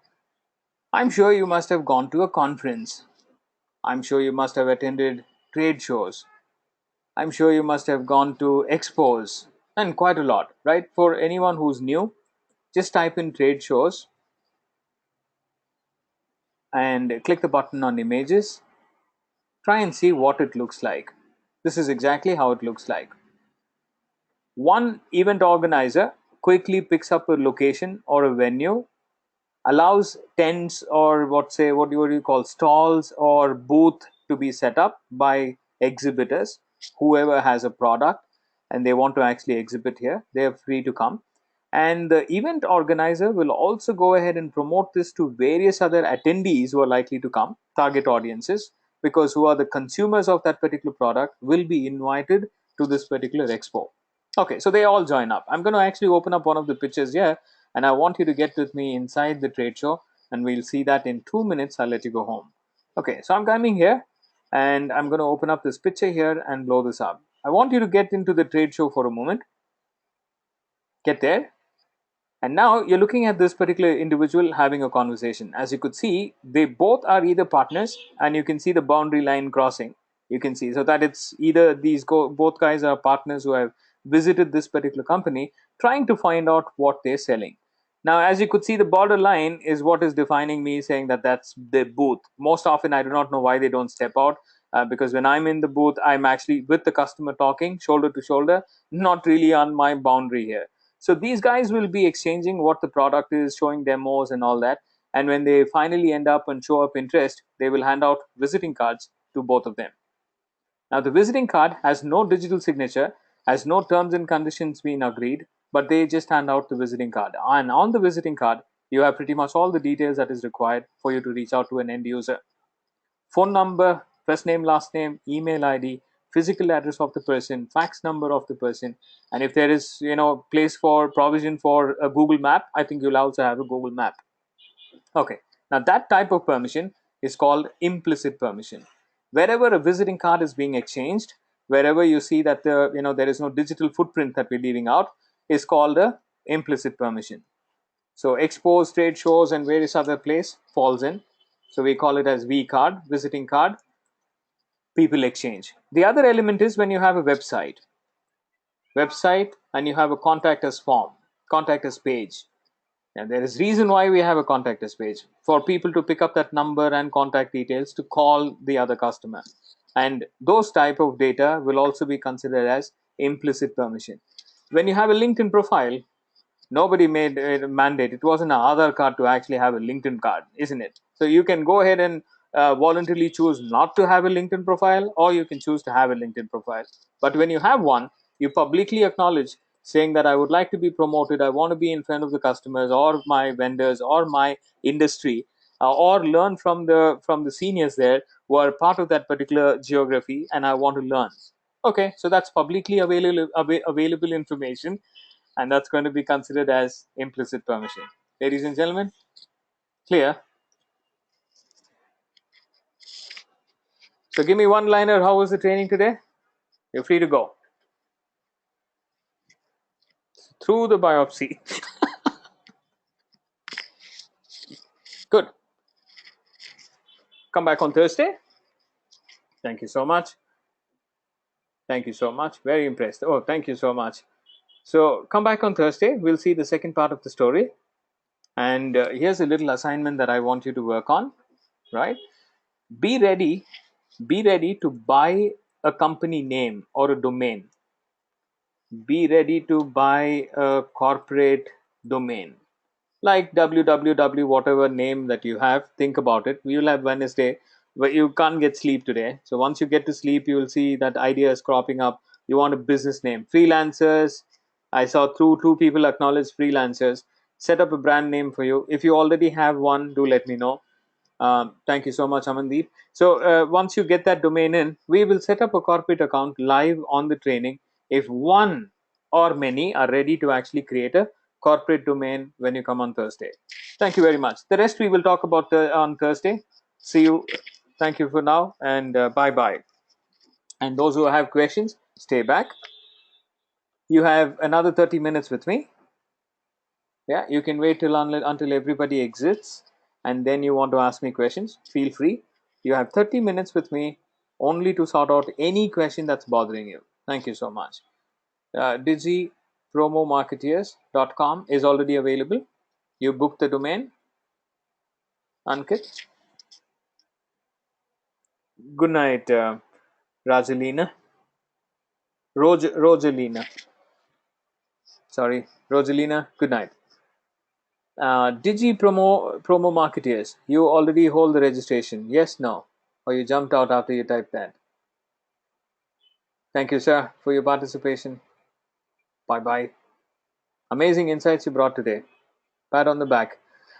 S1: I'm sure you must have gone to a conference. I'm sure you must have attended trade shows. I'm sure you must have gone to expos, and quite a lot, right? For anyone who's new, just type in trade shows and click the button on images. Try and see what it looks like. This is exactly how it looks like. One event organizer quickly picks up a location or a venue, allows tents or what do you call stalls or booth to be set up by exhibitors, whoever has a product and they want to actually exhibit here, they are free to come. And the event organizer will also go ahead and promote this to various other attendees who are likely to come, target audiences, because who are the consumers of that particular product will be invited to this particular expo. Okay, so they all join up. I'm going to actually open up one of the pictures here, and I want you to get with me inside the trade show, and we'll see that in 2 minutes. I'll let you go home. Okay, so I'm coming here, and I'm going to open up this picture here and blow this up. I want you to get into the trade show for a moment. Get there. And now you're looking at this particular individual having a conversation. As you could see, they both are either partners, and you can see the boundary line crossing. You can see so that it's either both guys are partners who have visited this particular company, trying to find out what they're selling. Now, as you could see, the border line is what is defining me, saying that that's the booth. Most often, I do not know why they don't step out, because when I'm in the booth, I'm actually with the customer talking shoulder to shoulder, not really on my boundary here. So these guys will be exchanging what the product is, showing demos and all that. And when they finally end up and show up interest, they will hand out visiting cards to both of them. Now, the visiting card has no digital signature, has no terms and conditions being agreed, but they just hand out the visiting card. And on the visiting card, you have pretty much all the details that is required for you to reach out to an end user. Phone number, first name, last name, email ID, physical address of the person, fax number of the person, and if there is place for provision for a Google Map, I think you'll also have a Google Map. Okay, now that type of permission is called implicit permission. Wherever a visiting card is being exchanged, wherever you see that there is no digital footprint that we're leaving out, is called a implicit permission. So expos, trade shows, and various other place falls in. So we call it as V card, visiting card, people exchange. The other element is when you have a website, and you have a contact us form, contact us page. And there is reason why we have a contact us page, for people to pick up that number and contact details to call the other customer. And those type of data will also be considered as implicit permission. When you have a LinkedIn profile, nobody made a mandate. It wasn't an Aadhaar card to actually have a LinkedIn card, isn't it? So you can go ahead and voluntarily choose not to have a LinkedIn profile, or you can choose to have a LinkedIn profile. But when you have one, you publicly acknowledge, saying that I would like to be promoted, I want to be in front of the customers or my vendors or my industry, or learn from the seniors there who are part of that particular geography, and I want to learn. Okay, so that's publicly available information, and that's going to be considered as implicit permission. Ladies and gentlemen, clear? So give me one liner. How was the training today? You're free to go. Through the biopsy. Good. Come back on Thursday. Thank you so much. Thank you so much. Very impressed. Oh, thank you so much. So come back on Thursday. We'll see the second part of the story. And here's a little assignment that I want you to work on, right? Be ready. Be ready to buy a company name or a domain. Be ready to buy a corporate domain like www, whatever name that you have. Think about it. We will have Wednesday, but you can't get sleep today. So once you get to sleep, you will see that idea is cropping up. You want a business name. Freelancers. I saw two people acknowledge freelancers. Set up a brand name for you. If you already have one, do let me know. Thank you so much, Amandeep. So once you get that domain in, we will set up a corporate account live on the training. If one or many are ready to actually create a corporate domain when you come on Thursday. Thank you very much. The rest we will talk about on Thursday. See you. Thank you for now, and bye bye. And those who have questions, stay back. You have another 30 minutes with me. Yeah, you can wait until everybody exits, and then you want to ask me questions. Feel free. You have 30 minutes with me only to sort out any question that's bothering you. Thank you so much. Digi promomarketeers.com is already available. You booked the domain, Ankit. Good night, Rosalina. Rosalina. Sorry, Rosalina. Good night. Digi promo marketeers. You already hold the registration. Yes, no, or you jumped out after you typed that. Thank you, sir, for your participation. Bye bye. Amazing insights you brought today. Pat on the back.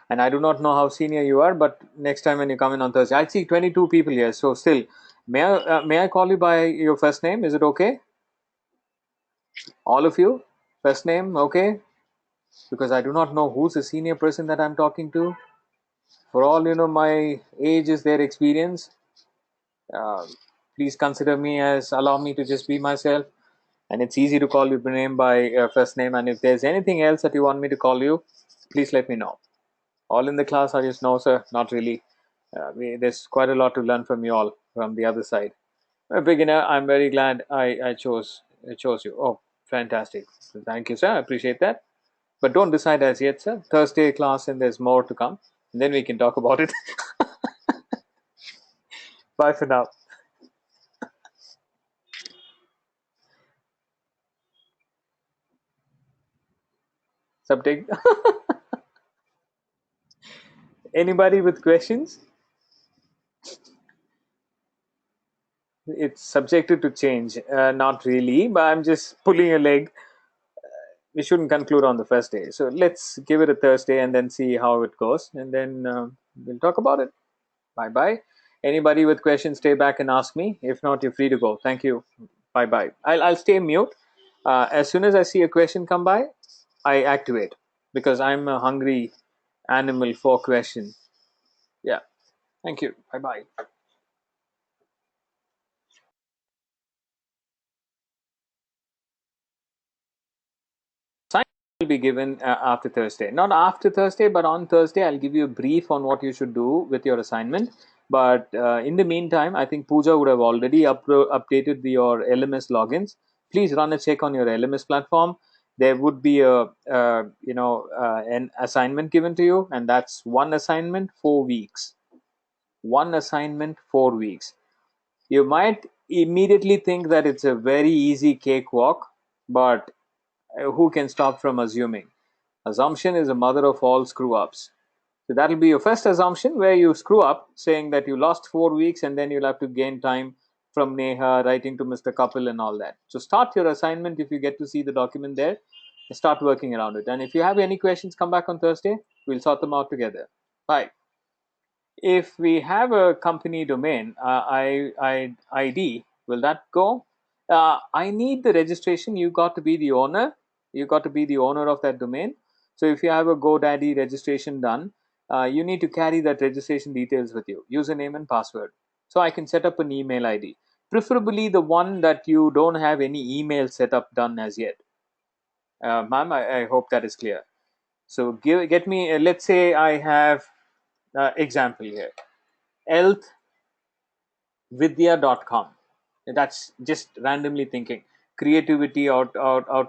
S1: And I do not know how senior you are, but next time when you come in on Thursday, I see 22 people here. So still, may I call you by your first name? Is it okay? All of you, first name, okay? Because I do not know who's the senior person that I'm talking to. For all my age is their experience. Uh, Please consider me as allow me to just be myself. And it's easy to call you by name by first name. And if there's anything else that you want me to call you, please let me know. All in the class, or just no, sir, not really. There's quite a lot to learn from you all from the other side. A beginner, I'm very glad I chose you. Oh, fantastic! Thank you, sir. I appreciate that. But don't decide as yet, sir. Thursday class, and there's more to come. And then we can talk about it. Bye for now. Subject. Anybody with questions? It's subjected to change. Not really, but I'm just pulling a leg. We shouldn't conclude on the first day. So let's give it a Thursday and then see how it goes. And then we'll talk about it. Bye bye. Anybody with questions, stay back and ask me. If not, you're free to go. Thank you. Bye bye. I'll stay mute. As soon as I see a question come by, I activate because I'm a hungry animal for question. Yeah. Thank you. Bye bye. Sign will be given after Thursday. Not after Thursday, but on Thursday, I'll give you a brief on what you should do with your assignment. But in the meantime, I think Pooja would have already updated your LMS logins. Please run a check on your LMS platform. There would be an assignment given to you, and that's one assignment, 4 weeks. One assignment, 4 weeks. You might immediately think that it's a very easy cakewalk, but who can stop from assuming? Assumption is a mother of all screw ups. So that'll be your first assumption where you screw up, saying that you lost 4 weeks and then you'll have to gain time from Neha, writing to Mr. Kapil and all that. So start your assignment if you get to see the document there. Start working around it. And if you have any questions, come back on Thursday. We'll sort them out together. Bye. If we have a company domain ID, will that go? I need the registration. You got to be the owner. You got to be the owner of that domain. So if you have a GoDaddy registration done, you need to carry that registration details with you, username and password. So I can set up an email ID, preferably the one that you don't have any email setup done as yet. Ma'am, I hope that is clear. So get me. Let's say I have example here. Vidya.com. That's just randomly thinking. Creativity out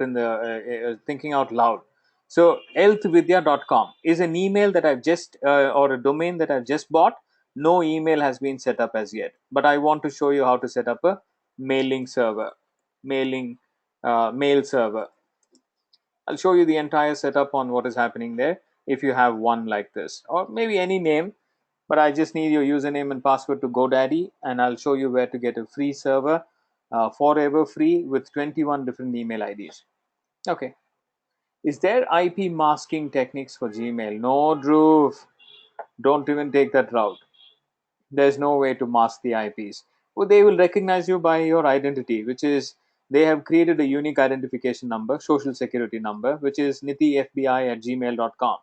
S1: in the thinking out loud. So healthvidya.com is an email that I've just or a domain that I've just bought. No email has been set up as yet, but I want to show you how to set up a mailing server, mailing mail server. I'll show you the entire setup on what is happening there if you have one like this, or maybe any name, but I just need your username and password to GoDaddy, and I'll show you where to get a free server, forever free with 21 different email IDs. Okay. Is there IP masking techniques for Gmail? No, Drew. Don't even take that route. There's no way to mask the IPs. Well, they will recognize you by your identity, which is they have created a unique identification number, social security number, which is nithifbi@gmail.com.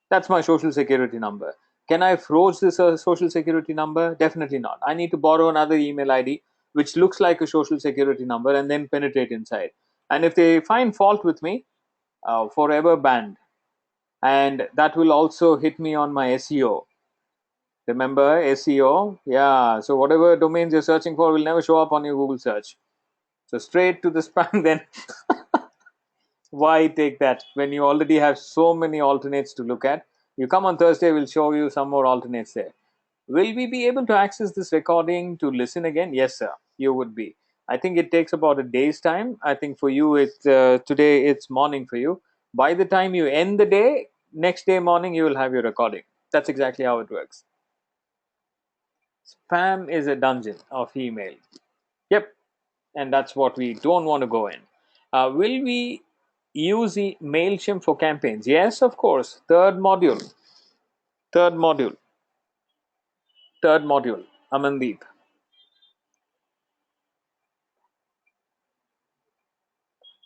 S1: That's my social security number. Can I froze this social security number? Definitely not. I need to borrow another email ID which looks like a social security number and then penetrate inside. And if they find fault with me, forever banned. And that will also hit me on my SEO. Remember SEO? Yeah. So whatever domains you're searching for will never show up on your Google search. So straight to the spam. Then why take that when you already have so many alternates to look at? You come on Thursday, we'll show you some more alternates there. Will we be able to access this recording to listen again? Yes, sir. You would be. I think it takes about a day's time. I think for you, it's today. It's morning for you. By the time you end the day, next day morning, you will have your recording. That's exactly how it works. Spam is a dungeon of email. Yep, and that's what we don't want to go in. Will we use the Mailchimp for campaigns? Yes, of course. Third module, third module. Amandeep.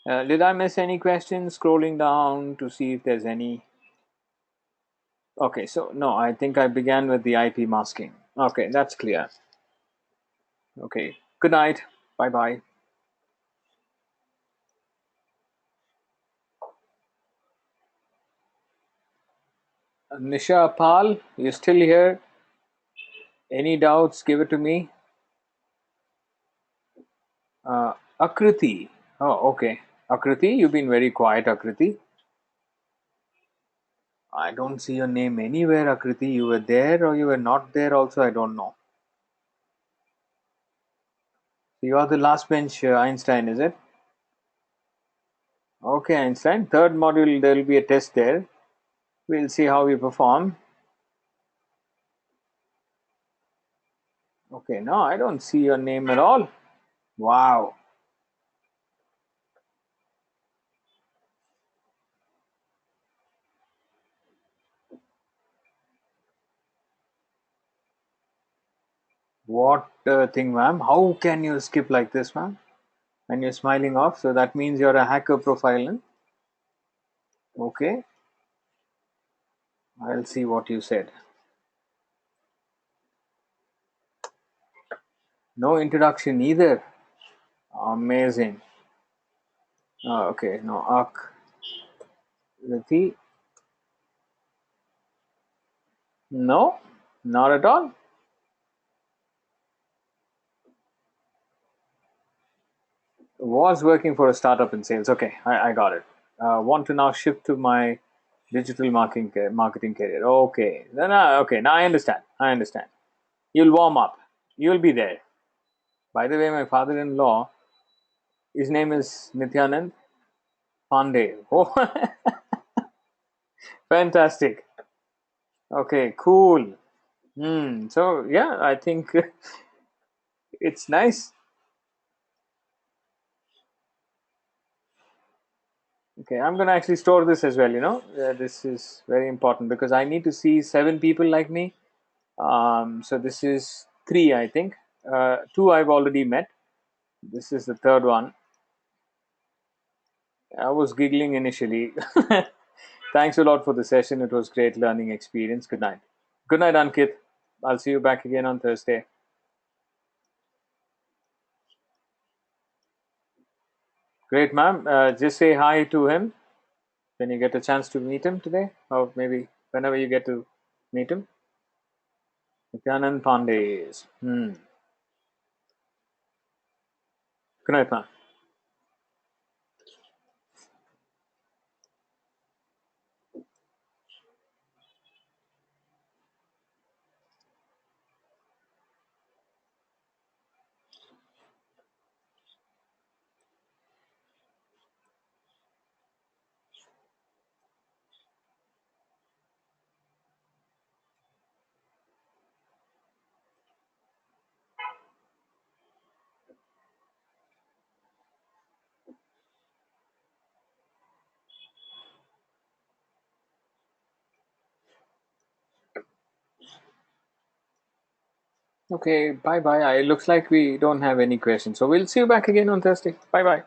S1: Did I miss any questions? Scrolling down to see if there's any. Okay, so no, I think I began with the IP masking. Okay, that's clear. Okay, good night. Bye bye. Nisha Pal, you still here? Any doubts? Give it to me. Akriti. Oh, okay. Akriti, you've been very quiet, Akriti. I don't see your name anywhere, Akriti. You were there or you were not there, also, I don't know. You are the last bench Einstein, is it? Okay, Einstein. Third module, there will be a test there. We'll see how you perform. Okay, no, I don't see your name at all. Wow. What thing, ma'am? How can you skip like this, ma'am? And you're smiling off, so that means you're a hacker profile. Huh? Okay, I'll see what you said. No introduction either. Amazing. Okay, no, Akriti. No, not at all. Was working for a startup in sales. Okay, I got it. Want to now shift to my digital marketing career. Okay, okay, now I understand. I understand. You'll warm up. You'll be there. By the way, my father-in-law, his name is Nityanand Pandey. Oh, fantastic. Okay, cool. So yeah, I think it's nice. Okay, I'm gonna actually store this as well. This is very important because I need to see 7 people like me. So this is three, I think. Two I've already met. This is the third one. I was giggling initially. Thanks a lot for the session. It was great learning experience. Good night. Good night, Ankit. I'll see you back again on Thursday. Great, ma'am. Just say hi to him when you get a chance to meet him today, or maybe whenever you get to meet him. Nityanand Pandey is. Good night, ma'am. Okay, bye bye. It looks like we don't have any questions. So we'll see you back again on Thursday. Bye bye.